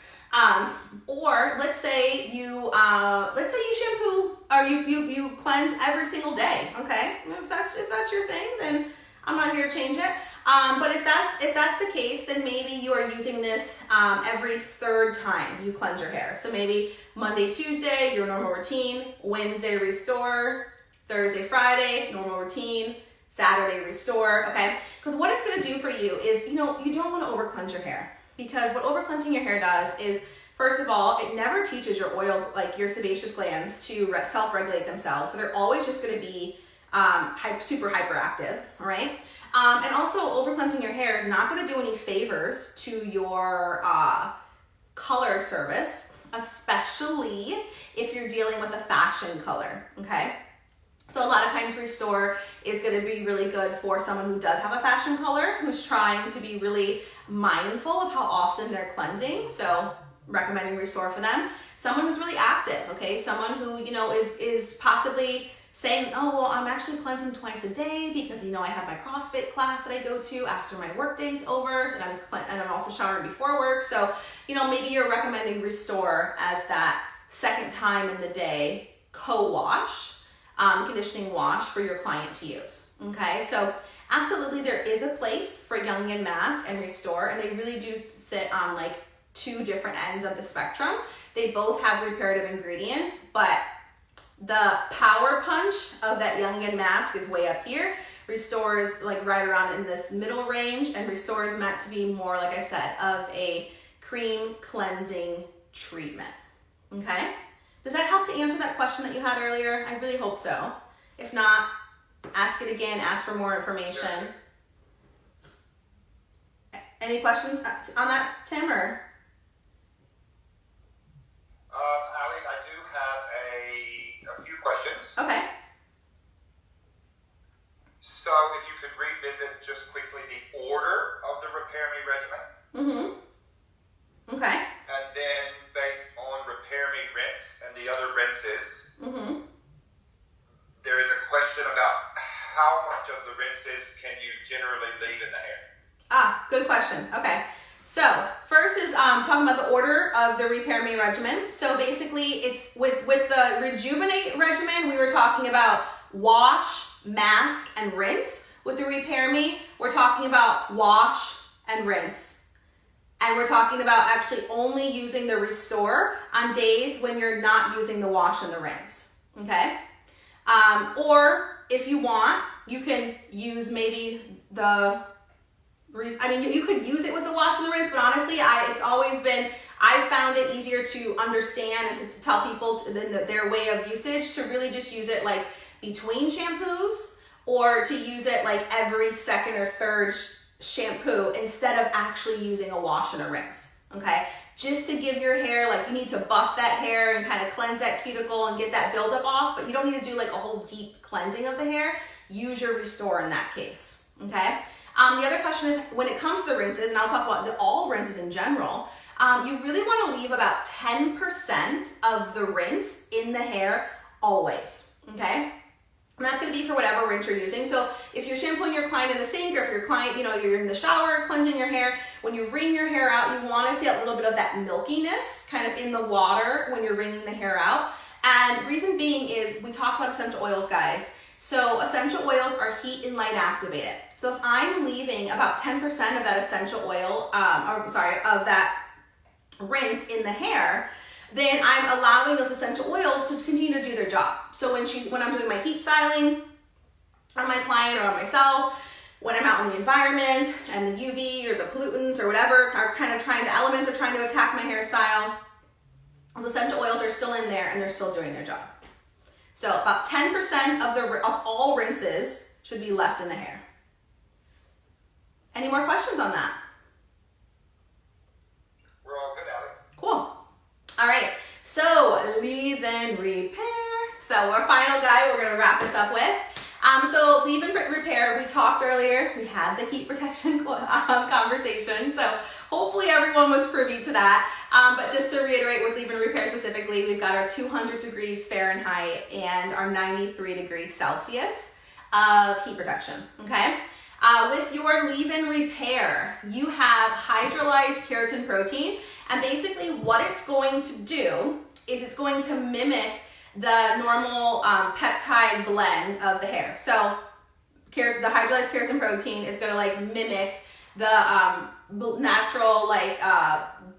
Speaker 1: Or let's say you shampoo or you cleanse every single day. Okay, if that's your thing, then I'm not here to change it. But if that's the case, then maybe you are using this every third time you cleanse your hair. So maybe Monday, Tuesday, your normal routine, Wednesday, Restore, Thursday, Friday, normal routine, Saturday, Restore, okay? Because what it's gonna do for you is, you know, you don't wanna over cleanse your hair, because what over cleansing your hair does is, first of all, it never teaches your oil, like your sebaceous glands, to self-regulate themselves. So they're always just gonna be super hyperactive, all right? And also, over cleansing your hair is not going to do any favors to your color service, especially if you're dealing with a fashion color, okay? So a lot of times Restore is going to be really good for someone who does have a fashion color, who's trying to be really mindful of how often they're cleansing. So recommending Restore for them. Someone who's really active, okay? Someone who, you know, is possibly saying, oh, well, I'm actually cleansing twice a day because, you know, I have my CrossFit class that I go to after my work day's over, and I'm also showering before work. So, you know, maybe you're recommending Restore as that second time in the day co-wash, conditioning wash for your client to use, okay? So absolutely there is a place for Young and Mask and Restore, and they really do sit on like two different ends of the spectrum. They both have reparative ingredients, but the power punch of that Young and Mask is way up here. Restore is like right around in this middle range, and Restore is meant to be more, like I said, of a cream cleansing treatment, okay? Does that help to answer that question that you had earlier? I really hope so. If not, ask it again, ask for more information. Any questions on that, Tim, or?
Speaker 2: Ali, I do have a few questions.
Speaker 1: Okay.
Speaker 2: So if you could revisit just quickly the order of the Repair Me regimen.
Speaker 1: Mm-hmm. Okay.
Speaker 2: And then based on Repair Me rinse and the other rinses, there is a question about how much of the rinses can you generally leave in the hair?
Speaker 1: Ah, good question. Okay. So first is talking about the order of the Repair Me regimen. So basically it's with the Rejuvenate regimen, we were talking about wash, mask, and rinse. With the Repair Me, we're talking about wash and rinse. And we're talking about actually only using the Restore on days when you're not using the wash and the rinse, okay? Or if you want, you can use maybe you could use it with the wash and the rinse, but honestly, I found it easier to understand and to tell people their way of usage, to really just use it like between shampoos, or to use it like every second or third shampoo instead of actually using a wash and a rinse, okay? Just to give your hair, like, you need to buff that hair and kind of cleanse that cuticle and get that buildup off, but you don't need to do like a whole deep cleansing of the hair. Use your Restore in that case, okay? The other question is, when it comes to the rinses, and I'll talk about all rinses in general, you really want to leave about 10% of the rinse in the hair always, okay? And that's going to be for whatever rinse you're using. So if you're shampooing your client in the sink, or if your client, you know, you're in the shower cleansing your hair, when you wring your hair out, you want to see a little bit of that milkiness kind of in the water when you're wringing the hair out. And reason being is, we talked about essential oils, guys. So essential oils are heat and light activated. So if I'm leaving about 10% of that essential oil, of that rinse in the hair, then I'm allowing those essential oils to continue to do their job. So when I'm doing my heat styling on my client or on myself, when I'm out in the environment and the UV or the pollutants or whatever are kind of the elements are trying to attack my hairstyle, those essential oils are still in there and they're still doing their job. So about 10% of all rinses should be left in the hair. Any more questions on that?
Speaker 2: We're all good, Ali.
Speaker 1: Cool. All right, so leave and repair. So our final guide we're gonna wrap this up with. So leave and repair, we talked earlier, we had the heat protection conversation. So hopefully everyone everyone was privy to that. But just to reiterate with leave-in repair specifically, we've got our 200 degrees Fahrenheit and our 93 degrees Celsius of heat protection, okay? With your leave-in repair, you have hydrolyzed keratin protein, and basically what it's going to do is it's going to mimic the normal peptide blend of the hair. So the hydrolyzed keratin protein is going to like mimic the natural like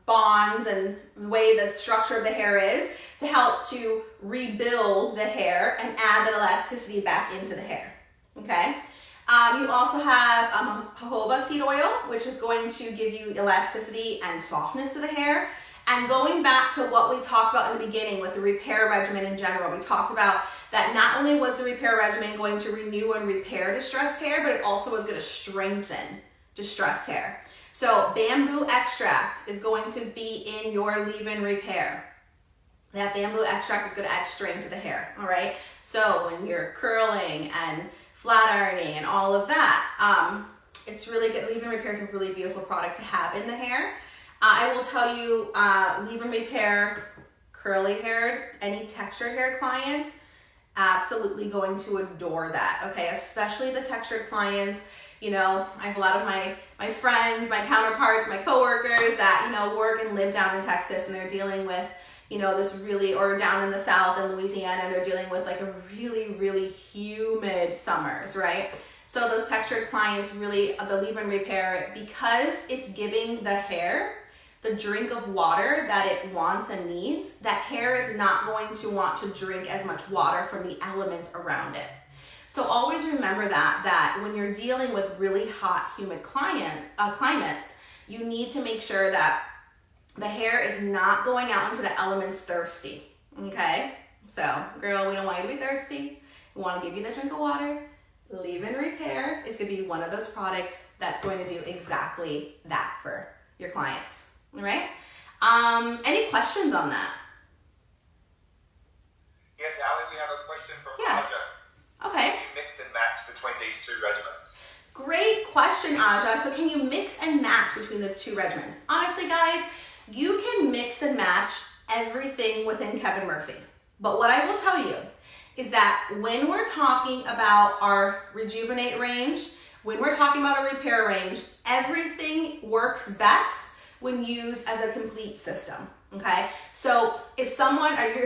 Speaker 1: bonds and the way the structure of the hair is to help to rebuild the hair and add that elasticity back into the hair, okay? You also have jojoba seed oil, which is going to give you elasticity and softness to the hair. And going back to what we talked about in the beginning with the repair regimen in general, we talked about that not only was the repair regimen going to renew and repair distressed hair, but it also was going to strengthen distressed hair. So bamboo extract is going to be in your leave-in repair. That bamboo extract is going to add strength to the hair, all right? So when you're curling and flat ironing and all of that, it's really good. Leave-in repair is a really beautiful product to have in the hair. I will tell you, leave-in repair, curly haired, any textured hair clients, absolutely going to adore that, okay? Especially the textured clients. You know, I have a lot of my friends, my counterparts, my coworkers that, you know, work and live down in Texas, and they're dealing with, you know, this really, or down in the South in Louisiana, they're dealing with like a really, really humid summers, right? So those textured clients really, the leave-in repair, because it's giving the hair the drink of water that it wants and needs, that hair is not going to want to drink as much water from the elements around it. So always remember that when you're dealing with really hot, humid climates, you need to make sure that the hair is not going out into the elements thirsty, okay? So, girl, we don't want you to be thirsty. We want to give you the drink of water. Leave-in repair is going to be one of those products that's going to do exactly that for your clients. All right. Any questions on that?
Speaker 2: Yes, Ali, we have a question from Aja.
Speaker 1: Okay.
Speaker 2: Can you mix and match between these two regimens?
Speaker 1: Great question, Aja. So can you mix and match between the two regimens? Honestly, guys, you can mix and match everything within Kevin Murphy. But what I will tell you is that when we're talking about our Rejuvenate range, when we're talking about a repair range, everything works best when used as a complete system, okay? So if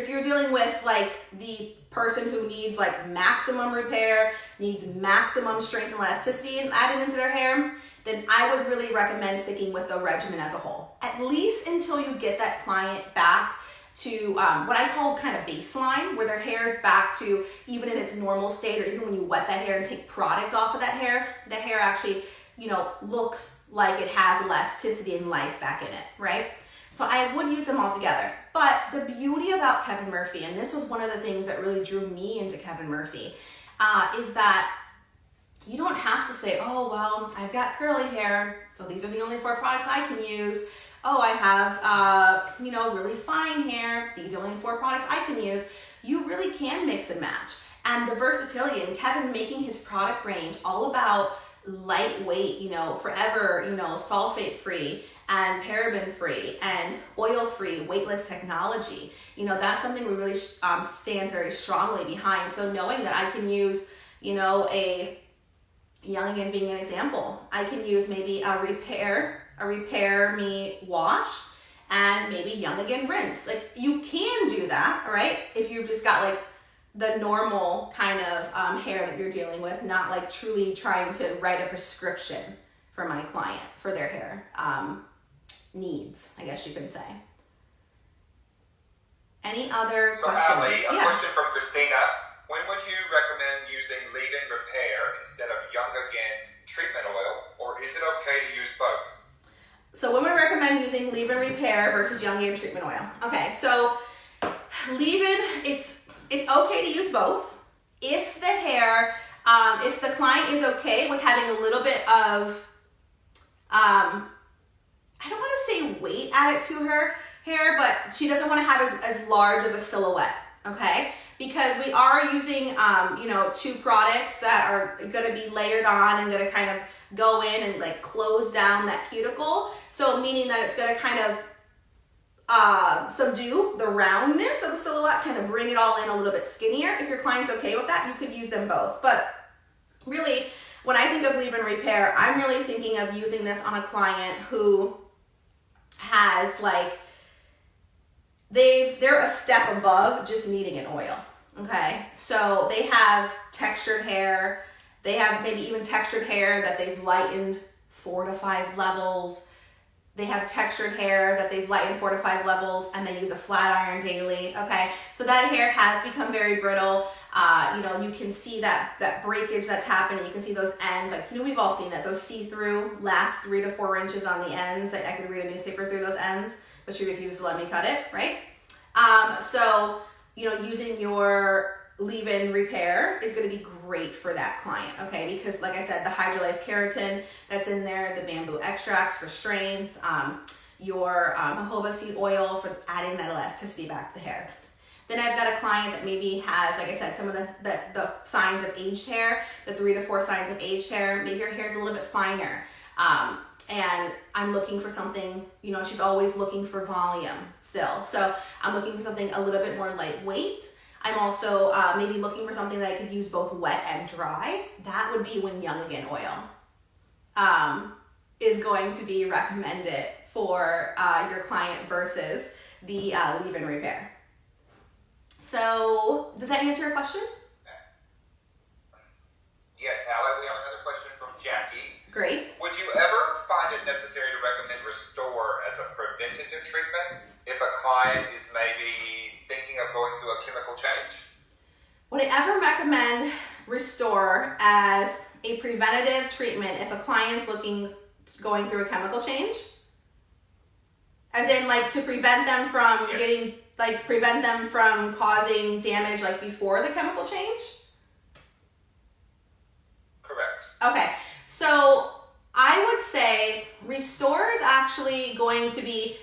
Speaker 1: you're dealing with like the person who needs like maximum repair, needs maximum strength and elasticity and added into their hair, then I would really recommend sticking with the regimen as a whole, at least until you get that client back to what I call kind of baseline, where their hair is back to even in its normal state, or even when you wet that hair and take product off of that hair, the hair actually, you know, looks like it has elasticity and life back in it, right? So I would use them all together. But the beauty about Kevin Murphy, and this was one of the things that really drew me into Kevin Murphy, is that you don't have to say, oh, well, I've got curly hair, so these are the only 4 products I can use. Oh, I have, you know, really fine hair. These are only 4 products I can use. You really can mix and match. And the versatility, and Kevin making his product range all about lightweight, you know, forever, you know, sulfate free and paraben free and oil free, weightless technology. You know, that's something we really stand very strongly behind. So knowing that I can use, you know, a Young Again being an example, I can use maybe a repair me wash and maybe Young Again rinse. Like, you can do that, right? If you've just got like the normal kind of hair that you're dealing with, not like truly trying to write a prescription for my client for their hair needs, I guess you can say. Any other questions?
Speaker 2: Ali, a question from Christina. When would you recommend using leave-in repair instead of Young Again treatment oil, or is it okay to use both?
Speaker 1: So when we recommend using leave-in repair versus Young Again treatment oil. Okay, so leave-in, it's okay to use both. If the hair, if the client is okay with having a little bit of, I don't want to say weight added to her hair, but she doesn't want to have as large of a silhouette, okay? because we are using, you know, two products that are going to be layered on and going to kind of go in and like close down that cuticle. So meaning that it's going to kind of subdue the roundness of the silhouette, kind of bring it all in a little bit skinnier. If your client's okay with that, you could use them both. But really, when I think of leave-in repair, I'm really thinking of using this on a client who has like, they're a step above just needing an oil, okay? So they have textured hair, they have maybe even textured hair that they've lightened 4 to 5 levels. They have textured hair that they've lightened 4 to 5 levels, and they use a flat iron daily, okay? So that hair has become very brittle. You know, you can see that breakage that's happening. You can see those ends, like, you know, we've all seen that, those see-through last 3 to 4 inches on the ends. That I could read a newspaper through those ends, but she refuses to let me cut it, right? So, you know, using your leave-in repair is going to be great for that client, okay? Because like I said, the hydrolyzed keratin that's in there, the bamboo extracts for strength, your jojoba seed oil for adding that elasticity back to the hair. Then I've got a client that maybe has, like I said, some of the signs of aged hair, the 3 to 4 signs of aged hair. Maybe your hair is a little bit finer. And I'm looking for something, you know, she's always looking for volume still. So I'm looking for something a little bit more lightweight. I'm also maybe looking for something that I could use both wet and dry. That would be when Young Again oil is going to be recommended for your client versus the leave-in repair. So does that answer your question?
Speaker 2: Yes, Allie, we have another question from Jackie.
Speaker 1: Great.
Speaker 2: Would you ever find it necessary to recommend Restore as a preventative treatment if a client is maybe thinking of going through a chemical change?
Speaker 1: Would I ever recommend Restore as a preventative treatment if a client's going through a chemical change? As in, like, to prevent them from prevent them from causing damage like before the chemical change?
Speaker 2: Correct.
Speaker 1: Okay, so I would say Restore is actually going to be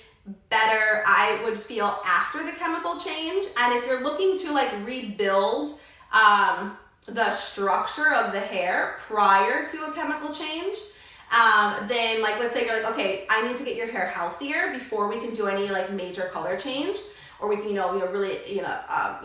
Speaker 1: better, I would feel, after the chemical change. And if you're looking to like rebuild the structure of the hair prior to a chemical change, then like, let's say you're like, okay, I need to get your hair healthier before we can do any like major color change, or we can, really,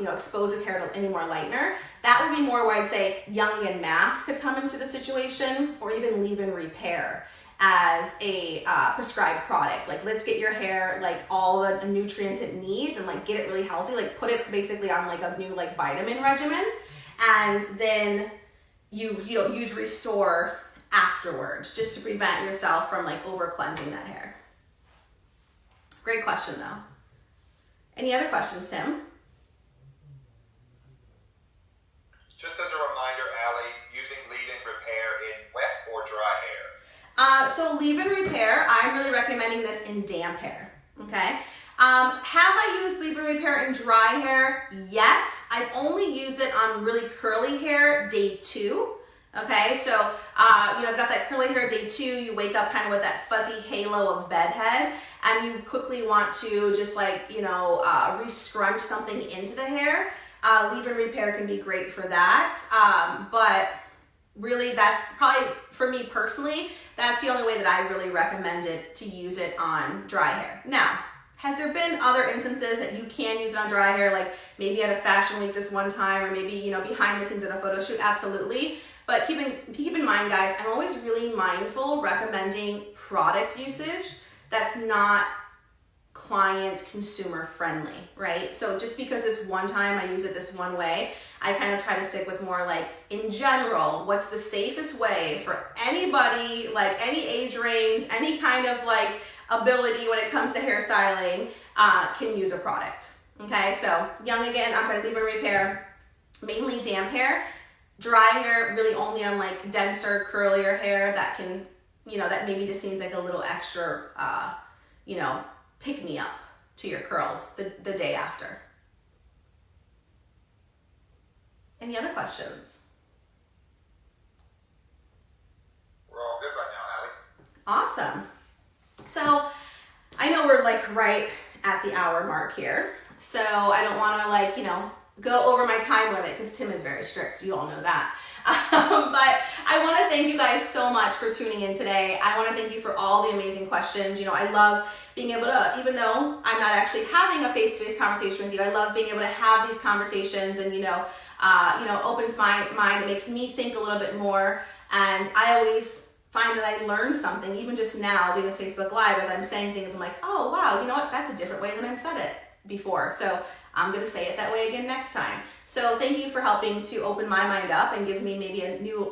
Speaker 1: expose his hair to any more lightener. That would be more where I'd say Young Again Mask could come into the situation, or even leave-in repair as a prescribed product. Like, let's get your hair like all the nutrients it needs and like get it really healthy, like put it basically on like a new like vitamin regimen, and then you use Restore afterwards, just to prevent yourself from like over cleansing that hair. Great question though. Any other questions, Tim?
Speaker 2: Just as a reminder, Allie, using leave-in repair in wet or dry hair?
Speaker 1: So leave-in repair, I'm really recommending this in damp hair, okay? Have I used leave-in repair in dry hair? Yes. I've only used it on really curly hair day 2. Okay, so I've got that curly hair day 2. You wake up kind of with that fuzzy halo of bedhead, and you quickly want to just like, re-scrunch something into the hair. Leave-in repair can be great for that. But really, that's probably, for me personally, that's the only way that I really recommend it, to use it on dry hair. Now, has there been other instances that you can use it on dry hair, like maybe at a fashion week this one time, or maybe, behind the scenes at a photo shoot? Absolutely. But keep in mind, guys, I'm always really mindful recommending product usage that's not client consumer friendly, right? So just because this one time I use it this one way, I kind of try to stick with more like, in general, what's the safest way for anybody, like any age range, any kind of like ability when it comes to hairstyling, can use a product. Okay, so leave-in repair, mainly damp hair. Dry hair, really only on like denser, curlier hair that can, that maybe just needs like a little extra, pick me up to your curls the day after. Any other questions?
Speaker 2: We're all good right now, Allie.
Speaker 1: Awesome. So I know we're like right at the hour mark here, so I don't want to go over my time limit because Tim is very strict. You all know that. But I want to thank you guys so much for tuning in today. I want to thank you for all the amazing questions. You know, I love being able to, even though I'm not actually having a face-to-face conversation with you, I love being able to have these conversations, and opens my mind. It makes me think a little bit more, and I always find that I learn something, even just now doing this Facebook Live, as I'm saying things, I'm like, oh wow, you know what, that's a different way than I've said it before. So I'm gonna say it that way again next time. So thank you for helping to open my mind up and give me maybe a new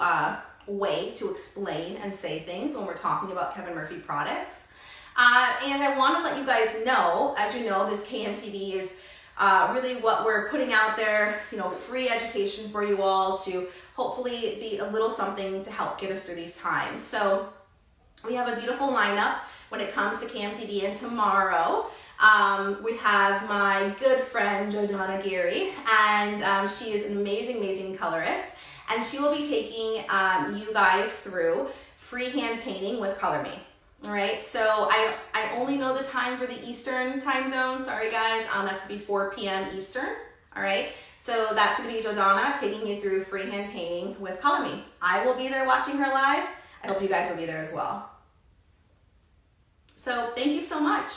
Speaker 1: way to explain and say things when we're talking about Kevin Murphy products. And I want to let you guys know, as you know, this KMTV is really what we're putting out there, free education for you all to hopefully be a little something to help get us through these times. So we have a beautiful lineup when it comes to KMTV, and tomorrow we have my good friend Jordana Geary, and she is an amazing colorist, and she will be taking you guys through freehand painting with Color Me. All right, so I only know the time for the Eastern time zone. Sorry guys, that's gonna be 4 p.m. Eastern. All right, so that's gonna be Jordana taking you through freehand painting with Color Me. I will be there watching her live. I hope you guys will be there as well. So thank you so much.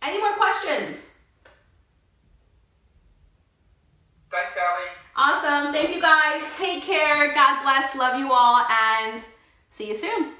Speaker 1: Any more questions?
Speaker 2: Thanks, Ali.
Speaker 1: Awesome. Thank you guys. Take care. God bless. Love you all. And see you soon.